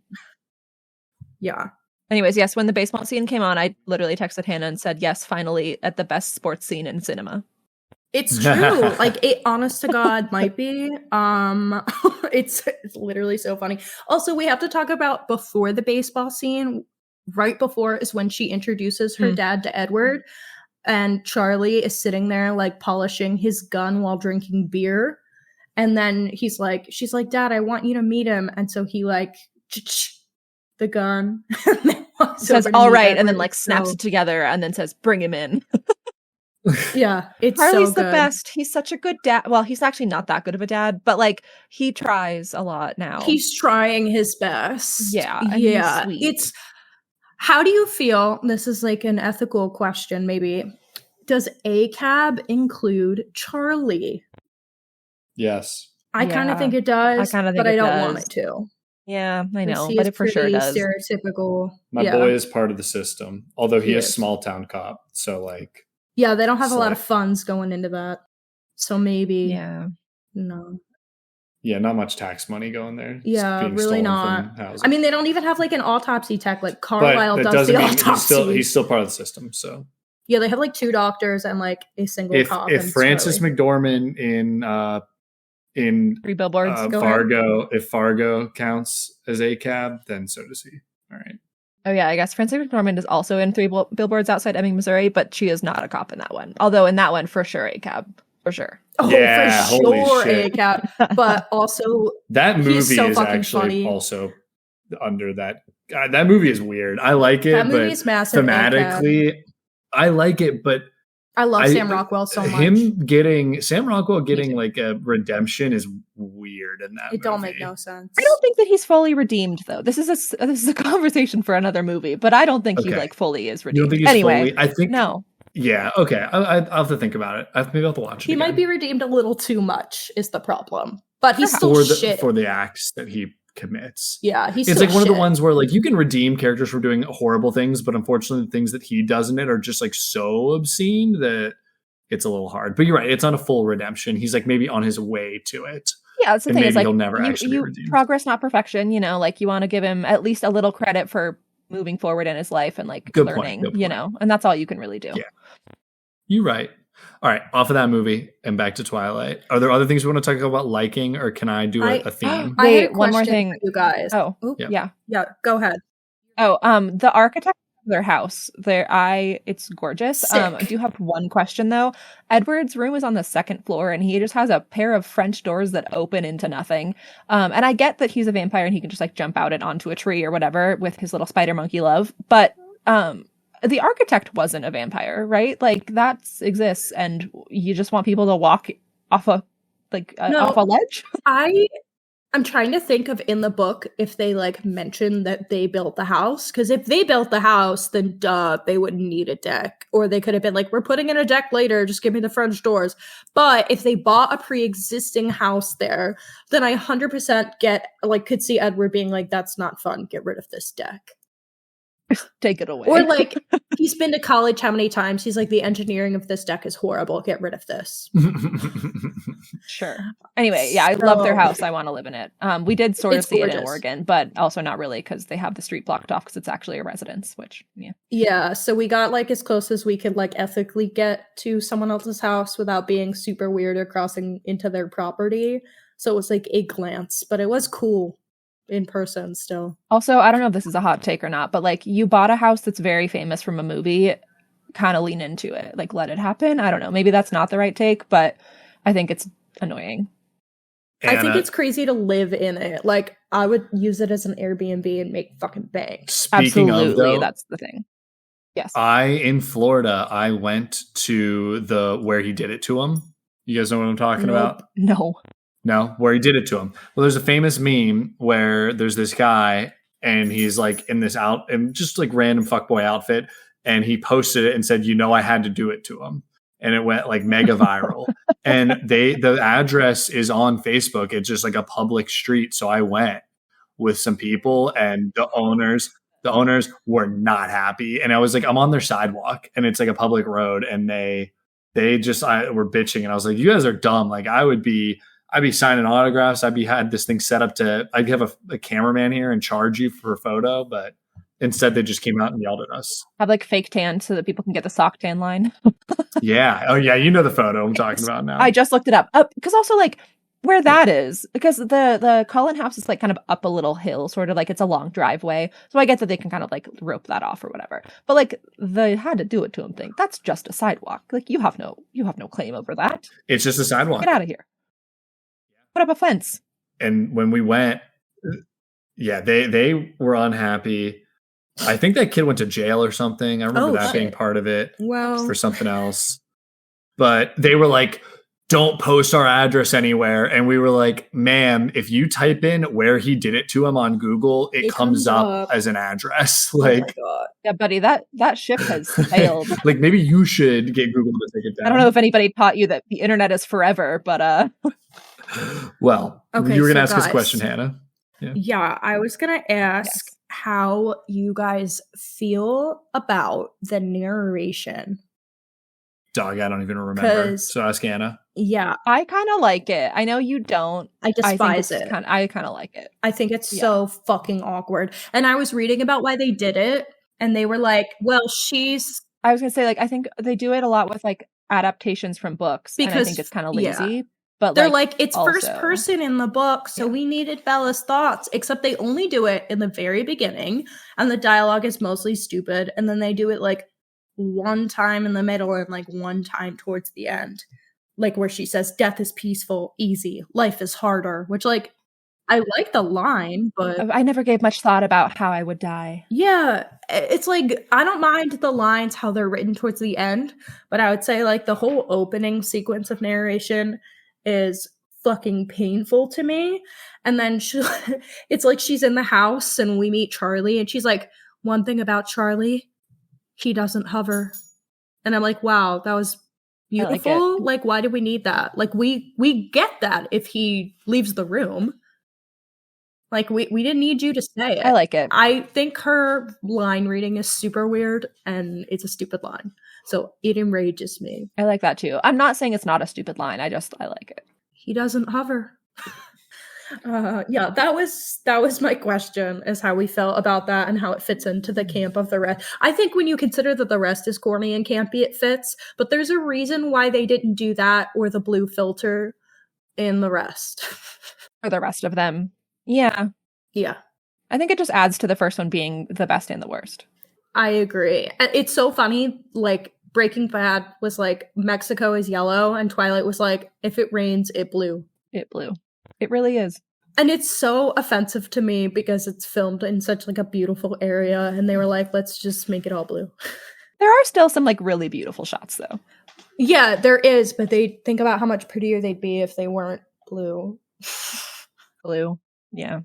Yeah. Anyways, yes, when the baseball scene came on, I literally texted Hannah and said, yes, finally at the best sports scene in cinema. It's true. Like, it, honest to God, might be. It's literally so funny. Also, we have to talk about before the baseball scene. Right before is when she introduces her dad to Edward. And Charlie is sitting there, like, polishing his gun while drinking beer. And then she's like, Dad, I want you to meet him. And so he, like, the gun. Says, all right. And then, like, snaps it together and then says, bring him in. Yeah, it's Charlie's so good. The best. He's such a good dad. Well, he's actually not that good of a dad, but like he tries a lot now. He's trying his best. Yeah, yeah. It's how do you feel? This is like an ethical question, maybe. Does ACAB include Charlie? Yes. I kind of think it does, but I don't want it to. Yeah, I know, but it for sure does. Stereotypical. My boy is part of the system, although he is small town cop. So like. Yeah, they don't have a lot of funds going into that. So maybe. Yeah. No. Yeah, not much tax money going there. Yeah, really not. I mean, they don't even have like an autopsy tech. Like Carlisle does the autopsy. He's still part of the system, so. Yeah, they have like 2 doctors and like a single cop. If Frances McDormand in 3 Billboards, if Fargo counts as ACAB, then so does he. All right. Oh yeah, I guess Frances McDormand is also in 3 Billboards Outside Ebbing, Missouri, but she is not a cop in that one. Although in that one, for sure, ACAB. For sure. Oh, yeah, for sure, ACAB. But also, that movie is actually funny. Also under that. God, that movie is weird. I like it, that movie is massive. Thematically, I like it, but I love Sam Rockwell so much. Sam Rockwell getting like a redemption is weird in that movie. It don't make no sense. I don't think that he's fully redeemed though. This is a conversation for another movie, but I don't think he like fully is redeemed. You don't think he's anyway, fully? I think no. Yeah. Okay. I'll have to think about it. Maybe I'll have to watch it. He might be redeemed a little too much. Is the problem? But he's still shit for the acts that he commits. Yeah, it's like one of the ones where like you can redeem characters for doing horrible things, but unfortunately the things that he does in it are just like so obscene that it's a little hard. But you're right, it's not a full redemption. He's like maybe on his way to it. Yeah, that's the thing. Is like he'll never actually be redeemed. Progress, not perfection. You know, like you want to give him at least a little credit for moving forward in his life and like Good learning, point. you know, and that's all you can really do. Yeah. You're right. All right, off of that movie and back to Twilight. Are there other things we want to talk about liking, or can I do a theme? I had a Wait, one more question thing. for you guys. Oh, yeah. yeah. Yeah, go ahead. Oh, the architect of their house, it's gorgeous. I do have one question though. Edward's room is on the second floor and he just has a pair of French doors that open into nothing. And I get that he's a vampire and he can just like jump out it onto a tree or whatever with his little Spidermonkey love, but the architect wasn't a vampire, right? Like that exists and you just want people to walk off off a ledge? I'm trying to think of in the book if they like mention that they built the house. Because if they built the house, then they wouldn't need a deck. Or they could have been like, we're putting in a deck later, just give me the French doors. But if they bought a pre-existing house there, then I 100% could see Edward being like, that's not fun, get rid of this deck. Take it away. Or like, he's been to college how many times? He's like, the engineering of this deck is horrible, get rid of this. Sure. Anyway, yeah, I love their house. I want to live in it. We did sort of see it in Oregon, but also not really because they have the street blocked off because it's actually a residence, which, yeah. Yeah, so we got like as close as we could like ethically get to someone else's house without being super weird or crossing into their property. So it was like a glance, but it was cool in person still. Also, I don't know if this is a hot take or not, but like you bought a house that's very famous from a movie, kind of lean into it. Like let it happen. I don't know. Maybe that's not the right take, but I think it's annoying. Anna, I think it's crazy to live in it. Like I would use it as an Airbnb and make fucking bank. Absolutely, that's the thing. Yes. In Florida, I went to where he did it to him. You guys know what I'm talking about? No, where he did it to him. Well, there's a famous meme where there's this guy and he's like in this just like random fuckboy outfit. And he posted it and said, I had to do it to him. And it went like mega viral. And the address is on Facebook. It's just like a public street. So I went with some people and the owners were not happy. And I was like, I'm on their sidewalk and it's like a public road. And they just were bitching. And I was like, you guys are dumb. Like I'd be signing autographs. Had this thing set up I'd have a cameraman here and charge you for a photo, but instead they just came out and yelled at us. Have like fake tan so that people can get the sock tan line. Yeah. Oh yeah. You know the photo I'm talking about now. I just looked it up. Because also like where that is, because the Cullen house is like kind of up a little hill, sort of like it's a long driveway. So I get that they can kind of like rope that off or whatever. But like the had to do it to him thing, that's just a sidewalk. Like you have no claim over that. It's just a sidewalk. Get out of here. Put up a fence. And when we went, yeah, they were unhappy. I think that kid went to jail or something. I remember that being part of it for something else. But they were like, don't post our address anywhere. And we were like, ma'am, if you type in where he did it to him on Google, it comes up as an address. Like, oh my God. Yeah, buddy, that ship has failed. Like maybe you should get Google to take it down. I don't know if anybody taught you that the internet is forever, but Well, you were going to ask us a question, Hannah. Yeah, I was going to ask how you guys feel about the narration. Dog, I don't even remember. So ask Anna. Yeah. I kind of like it. I know you don't. I despise it. I kind of like it. I think it's so fucking awkward. And I was reading about why they did it, and they were like, well, I was going to say, like, I think they do it a lot with, like, adaptations from books, because I think it's kind of lazy. Yeah. But they're like it's also first person in the book, so we needed Bella's thoughts, except they only do it in the very beginning, and the dialogue is mostly stupid, and then they do it, like, one time in the middle and like one time towards the end, like where she says death is peaceful, easy, life is harder, which like I like the line, but I never gave much thought about how I would die. Yeah, it's like I don't mind the lines how they're written towards the end, but I would say like the whole opening sequence of narration is fucking painful to me. And then it's like she's in the house and we meet Charlie and she's like, one thing about Charlie, he doesn't hover. And I'm like, wow, that was beautiful. Like, why did we need that? Like, we get that if he leaves the room. Like, we didn't need you to say it. I like it. I think her line reading is super weird, and it's a stupid line. So it enrages me. I like that, too. I'm not saying it's not a stupid line. I like it. He doesn't hover. Yeah, that was my question, is how we felt about that and how it fits into the camp of the rest. I think when you consider that the rest is corny and campy, it fits, but there's a reason why they didn't do that or the blue filter in the rest. For the rest of them. Yeah. Yeah. I think it just adds to the first one being the best and the worst. I agree. It's so funny, like Breaking Bad was like Mexico is yellow and Twilight was like if it rains it blue. It blue. It really is. And it's so offensive to me because it's filmed in such like a beautiful area and they were like let's just make it all blue. There are still some like really beautiful shots though. Yeah, there is, but they think about how much prettier they'd be if they weren't blue. Blue. Yeah.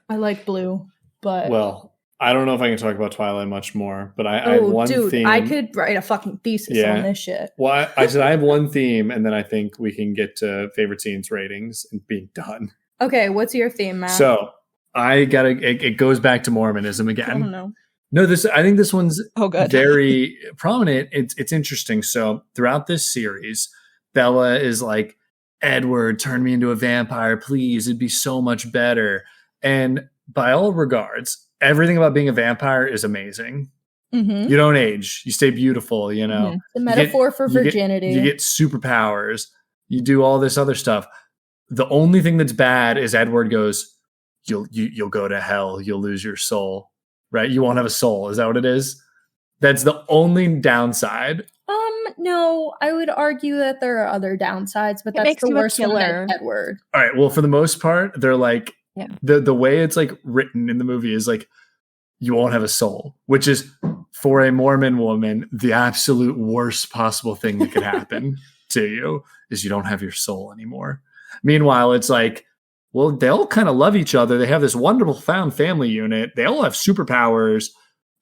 I like blue, but well, I don't know if I can talk about Twilight much more, but I have one theme. I could write a fucking thesis on this shit. Well, I said I have one theme, and then I think we can get to favorite scenes ratings and being done. Okay, what's your theme, Matt? So it goes back to Mormonism again. I don't know. No, I think this one's good. very prominent. It's interesting. So throughout this series, Bella is like, Edward, turn me into a vampire, please. It'd be so much better. And by all regards, everything about being a vampire is amazing. Mm-hmm. You don't age. You stay beautiful, you know. Mm-hmm. The metaphor for virginity. You get superpowers. You do all this other stuff. The only thing that's bad is Edward goes, you'll go to hell. You'll lose your soul. Right? You won't have a soul. Is that what it is? That's the only downside. No, I would argue that there are other downsides, but that's the worst one, Edward. All right. Well, for the most part, they're like, the way it's like written in the movie is like, you won't have a soul, which is for a Mormon woman, the absolute worst possible thing that could happen to you is you don't have your soul anymore. Meanwhile, it's like, well, they all kind of love each other. They have this wonderful found family unit. They all have superpowers.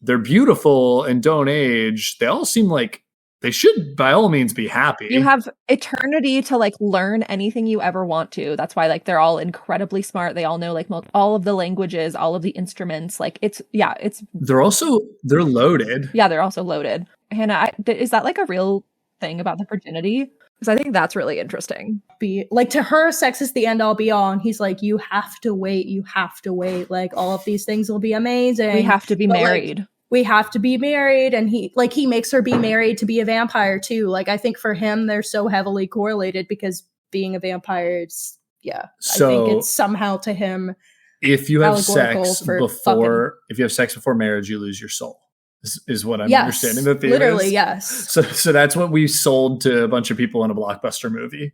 They're beautiful and don't age. They all seem like they should, by all means, be happy. You have eternity to like learn anything you ever want to. That's why like they're all incredibly smart. They all know like all of the languages, all of the instruments. Like they're loaded. Yeah, they're also loaded. Hannah, is that like a real thing about the virginity? Because I think that's really interesting. Like to her, sex is the end all be all, and he's like, you have to wait. Like all of these things will be amazing. We have to be married. We have to be married, and he makes her be married to be a vampire too. Like I think for him they're so heavily correlated because being a vampire is so I think it's somehow to him if you have sex before marriage you lose your soul is what I'm understanding the theme literally is. Yes, so that's what we sold to a bunch of people in a blockbuster movie.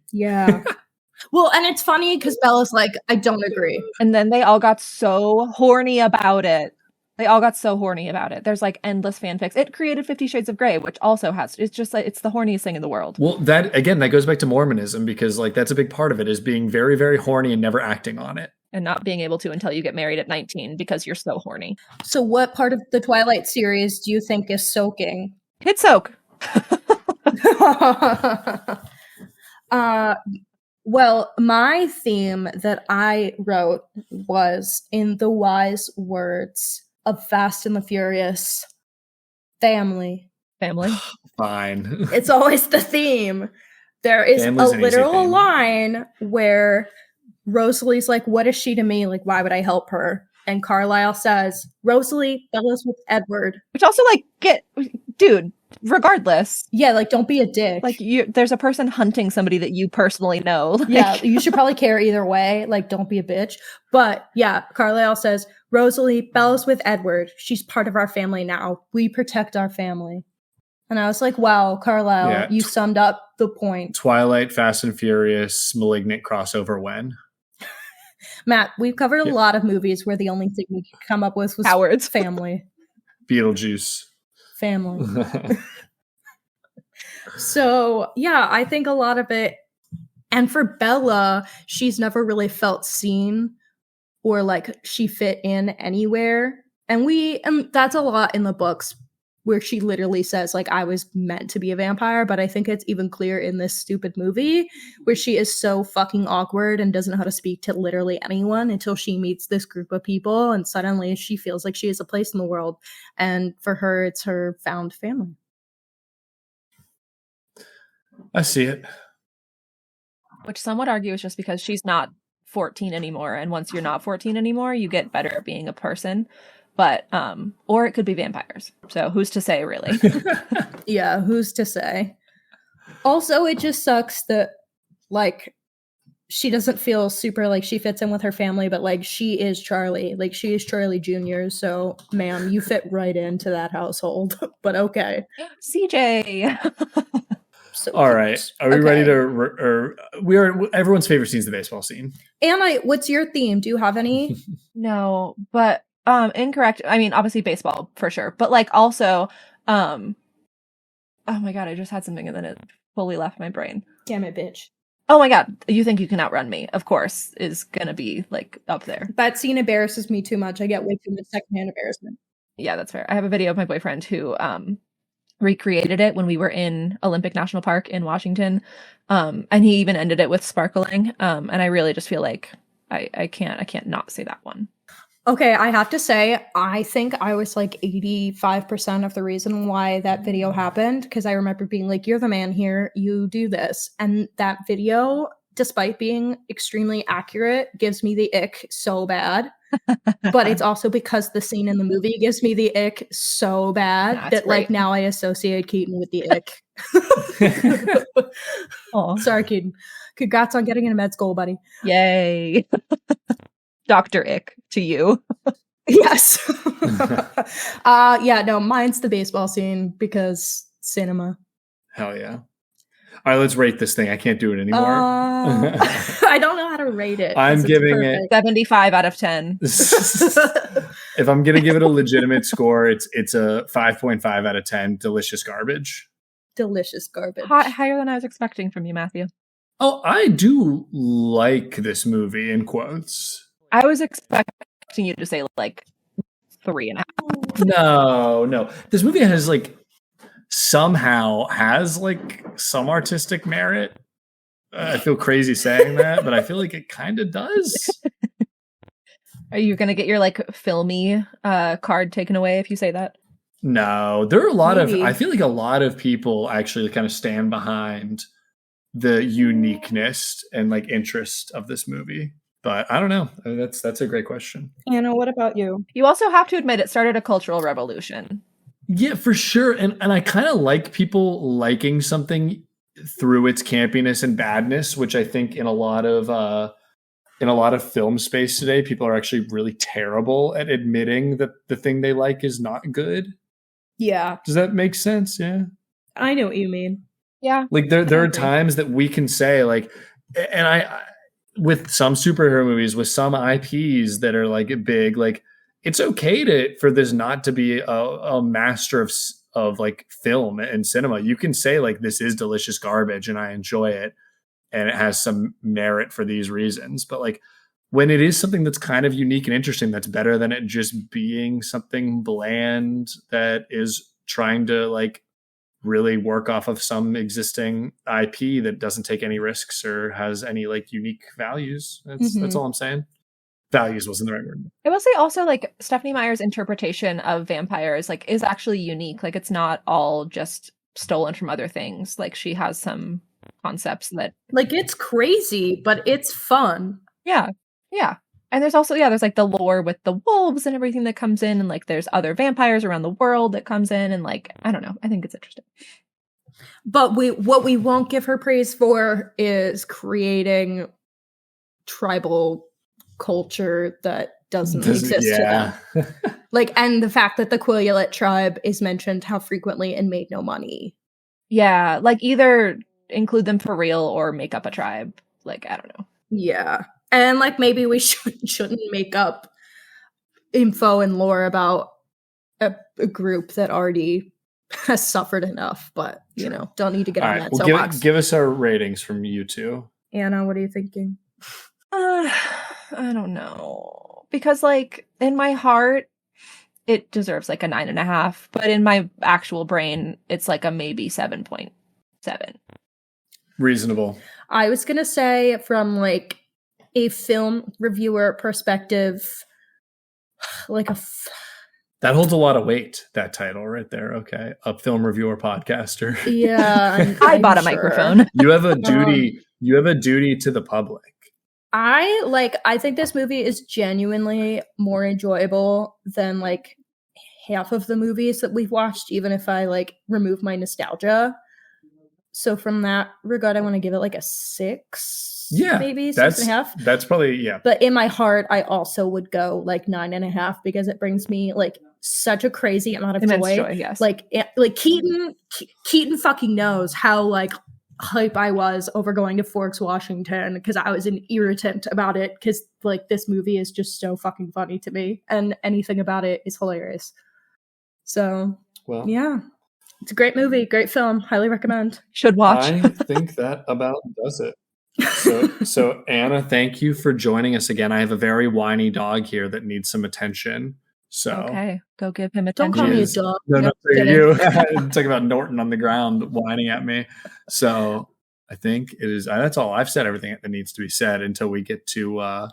Well, and it's funny because Bella's like, I don't agree, and then they all got so horny about it. There's like endless fanfics. It created 50 Shades of Grey, which also it's just like, it's the horniest thing in the world. Well, that goes back to Mormonism because like that's a big part of it is being very, very horny and never acting on it. And not being able to until you get married at 19 because you're so horny. So what part of the Twilight series do you think is soaking? Hit soak. Well, my theme that I wrote was in the wise words of Fast and the Furious, family. Fine. It's always the theme. There is Family's a literal line where Rosalie's like, what is she to me? Like, why would I help her? And Carlisle says, Rosalie, Bella's with Edward. Which also like, dude, regardless. Yeah, like don't be a dick. Like there's a person hunting somebody that you personally know. Like, yeah, you should probably care either way. Like don't be a bitch. But yeah, Carlisle says, Rosalie, Bella's with Edward. She's part of our family now. We protect our family. And I was like, wow, Carlisle, you summed up the point. Twilight, Fast and Furious, Malignant crossover when? Matt, we've covered a lot of movies where the only thing we could come up with was Howard's family. Beetlejuice. Family. So, yeah, I think a lot of it. And for Bella, she's never really felt seen or like she fit in anywhere. And that's a lot in the books where she literally says, like, I was meant to be a vampire, but I think it's even clear in this stupid movie where she is so fucking awkward and doesn't know how to speak to literally anyone until she meets this group of people, and suddenly she feels like she has a place in the world. And for her, it's her found family. I see it. Which some would argue is just because she's not 14 anymore, and once you're not 14 anymore, you get better at being a person. But or it could be vampires. So who's to say, really? Yeah, who's to say? Also, it just sucks that like she doesn't feel super like she fits in with her family, but like she is Charlie. Like she is Charlie Jr. So, ma'am, you fit right into that household. But okay. CJ. So all cute. right. Are we ready to we are everyone's favorite scene is the baseball scene. Anna, what's your theme? Do you have any? No, but incorrect. I mean, obviously baseball for sure, but like also oh my god, I just had something and then it fully left my brain. Damn it, bitch. Oh my god, You Think You Can Outrun Me, of course, is gonna be like up there. That scene embarrasses me too much. I get way too much secondhand embarrassment. Yeah, that's fair. I have a video of my boyfriend who recreated it when we were in Olympic National Park in Washington. And he even ended it with sparkling. And I really just feel like I can't not say that one. Okay, I have to say, I think I was like 85% of the reason why that video happened, because I remember being like, you're the man here, you do this. And that video, despite being extremely accurate, gives me the ick so bad. But it's also because the scene in the movie gives me the ick so bad that like now I associate Keaton with the ick. Sorry, Keaton. Congrats on getting into med school, buddy. Yay. Dr. Ick to you. Yes. Yeah, no, mine's the baseball scene because cinema. Hell yeah. All right, let's rate this thing. I can't do it anymore. I don't know how to rate it. I'm giving it 75 out of 10. If I'm going to give it a legitimate score, it's a 5.5 out of 10. Delicious garbage. Delicious garbage. Higher than I was expecting from you, Matthew. Oh, I do like this movie, in quotes. I was expecting you to say like 3.5. No. This movie has like somehow has like some artistic merit. I feel crazy saying that, but I feel like it kind of does. Are you going to get your like filmy card taken away if you say that? No, there are a lot of, I feel like a lot of people actually kind of stand behind the uniqueness and like interest of this movie. But I don't know. I mean, that's a great question. Anna, what about you? You also have to admit it started a cultural revolution. Yeah, for sure. And I kind of like people liking something through its campiness and badness, which I think in a lot of film space today, people are actually really terrible at admitting that the thing they like is not good. Yeah. Does that make sense? Yeah. I know what you mean. Yeah. Like there are times that we can say like, and I with some superhero movies, with some IPs that are like big, like it's okay for this not to be a master of like film and cinema. You can say like, this is delicious garbage and I enjoy it and it has some merit for these reasons. But like when it is something that's kind of unique and interesting, that's better than it just being something bland that is trying to like really work off of some existing IP that doesn't take any risks or has any like unique values. That's all I'm saying. Values wasn't the right word. I will say also like Stephenie Meyer's interpretation of vampires like is actually unique. Like it's not all just stolen from other things. Like she has some concepts that like it's crazy, but it's fun. Yeah. And there's also, there's like the lore with the wolves and everything that comes in, and like there's other vampires around the world that comes in, and like, I don't know, I think it's interesting. But what we won't give her praise for is creating tribal culture that doesn't exist to them. Like, and the fact that the Quileute tribe is mentioned how frequently and made no money. Yeah, like either include them for real or make up a tribe. Like, I don't know. Yeah. And like maybe we shouldn't make up info and lore about a group that already has suffered enough, but you know, don't need to get on that soapbox. Give us our ratings from you two. Anna, what are you thinking? I don't know. Because like in my heart, it deserves like a 9.5, but in my actual brain, it's like a maybe 7.7. Reasonable. I was gonna say from a film reviewer perspective, that holds a lot of weight, that title right there. Okay. A film reviewer podcaster. Yeah. I bought a microphone. You have a duty. You have a duty to the public. I think this movie is genuinely more enjoyable than like half of the movies that we've watched, even if I like remove my nostalgia. So from that regard, I want to give it like a 6. Yeah, maybe 6.5. That's probably, yeah. But in my heart, I also would go like 9.5 because it brings me like such a crazy amount of joy. Yes. Like Keaton fucking knows how like hype I was over going to Forks, Washington, because I was an irritant about it, because like this movie is just so fucking funny to me, and anything about it is hilarious. So, well, yeah, it's a great movie, great film, highly recommend. Should watch. I think that about does it. So Anna, thank you for joining us again. I have a very whiny dog here that needs some attention. So okay, go give him attention. Don't call me a dog. No, you. Talking about Norton on the ground whining at me. So I think it is. That's all. I've said everything that needs to be said until we get to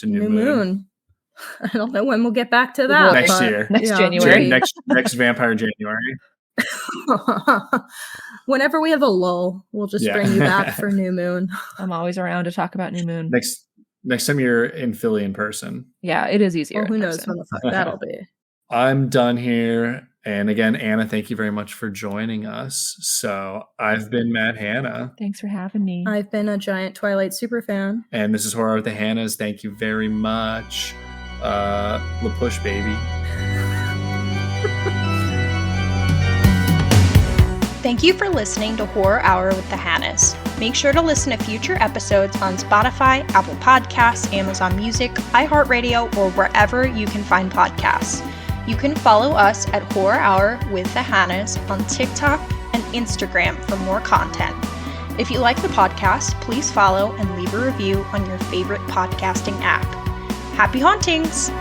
New Moon. I don't know when we'll get back to that. Next year, January, next Vampire January. Whenever we have a lull, we'll just bring you back for New Moon. I'm always around to talk about New Moon. Next time you're in Philly in person. Yeah, it is easier. Well, who knows when the fuck that'll be. I'm done here. And again, Anna, thank you very much for joining us. So I've been Matt Hanna. Thanks for having me. I've been a giant Twilight superfan. And this is Horror with the Hannas. Thank you very much. La push, baby. Thank you for listening to Horror Hour with the Hannas. Make sure to listen to future episodes on Spotify, Apple Podcasts, Amazon Music, iHeartRadio, or wherever you can find podcasts. You can follow us at Horror Hour with the Hannas on TikTok and Instagram for more content. If you like the podcast, please follow and leave a review on your favorite podcasting app. Happy hauntings!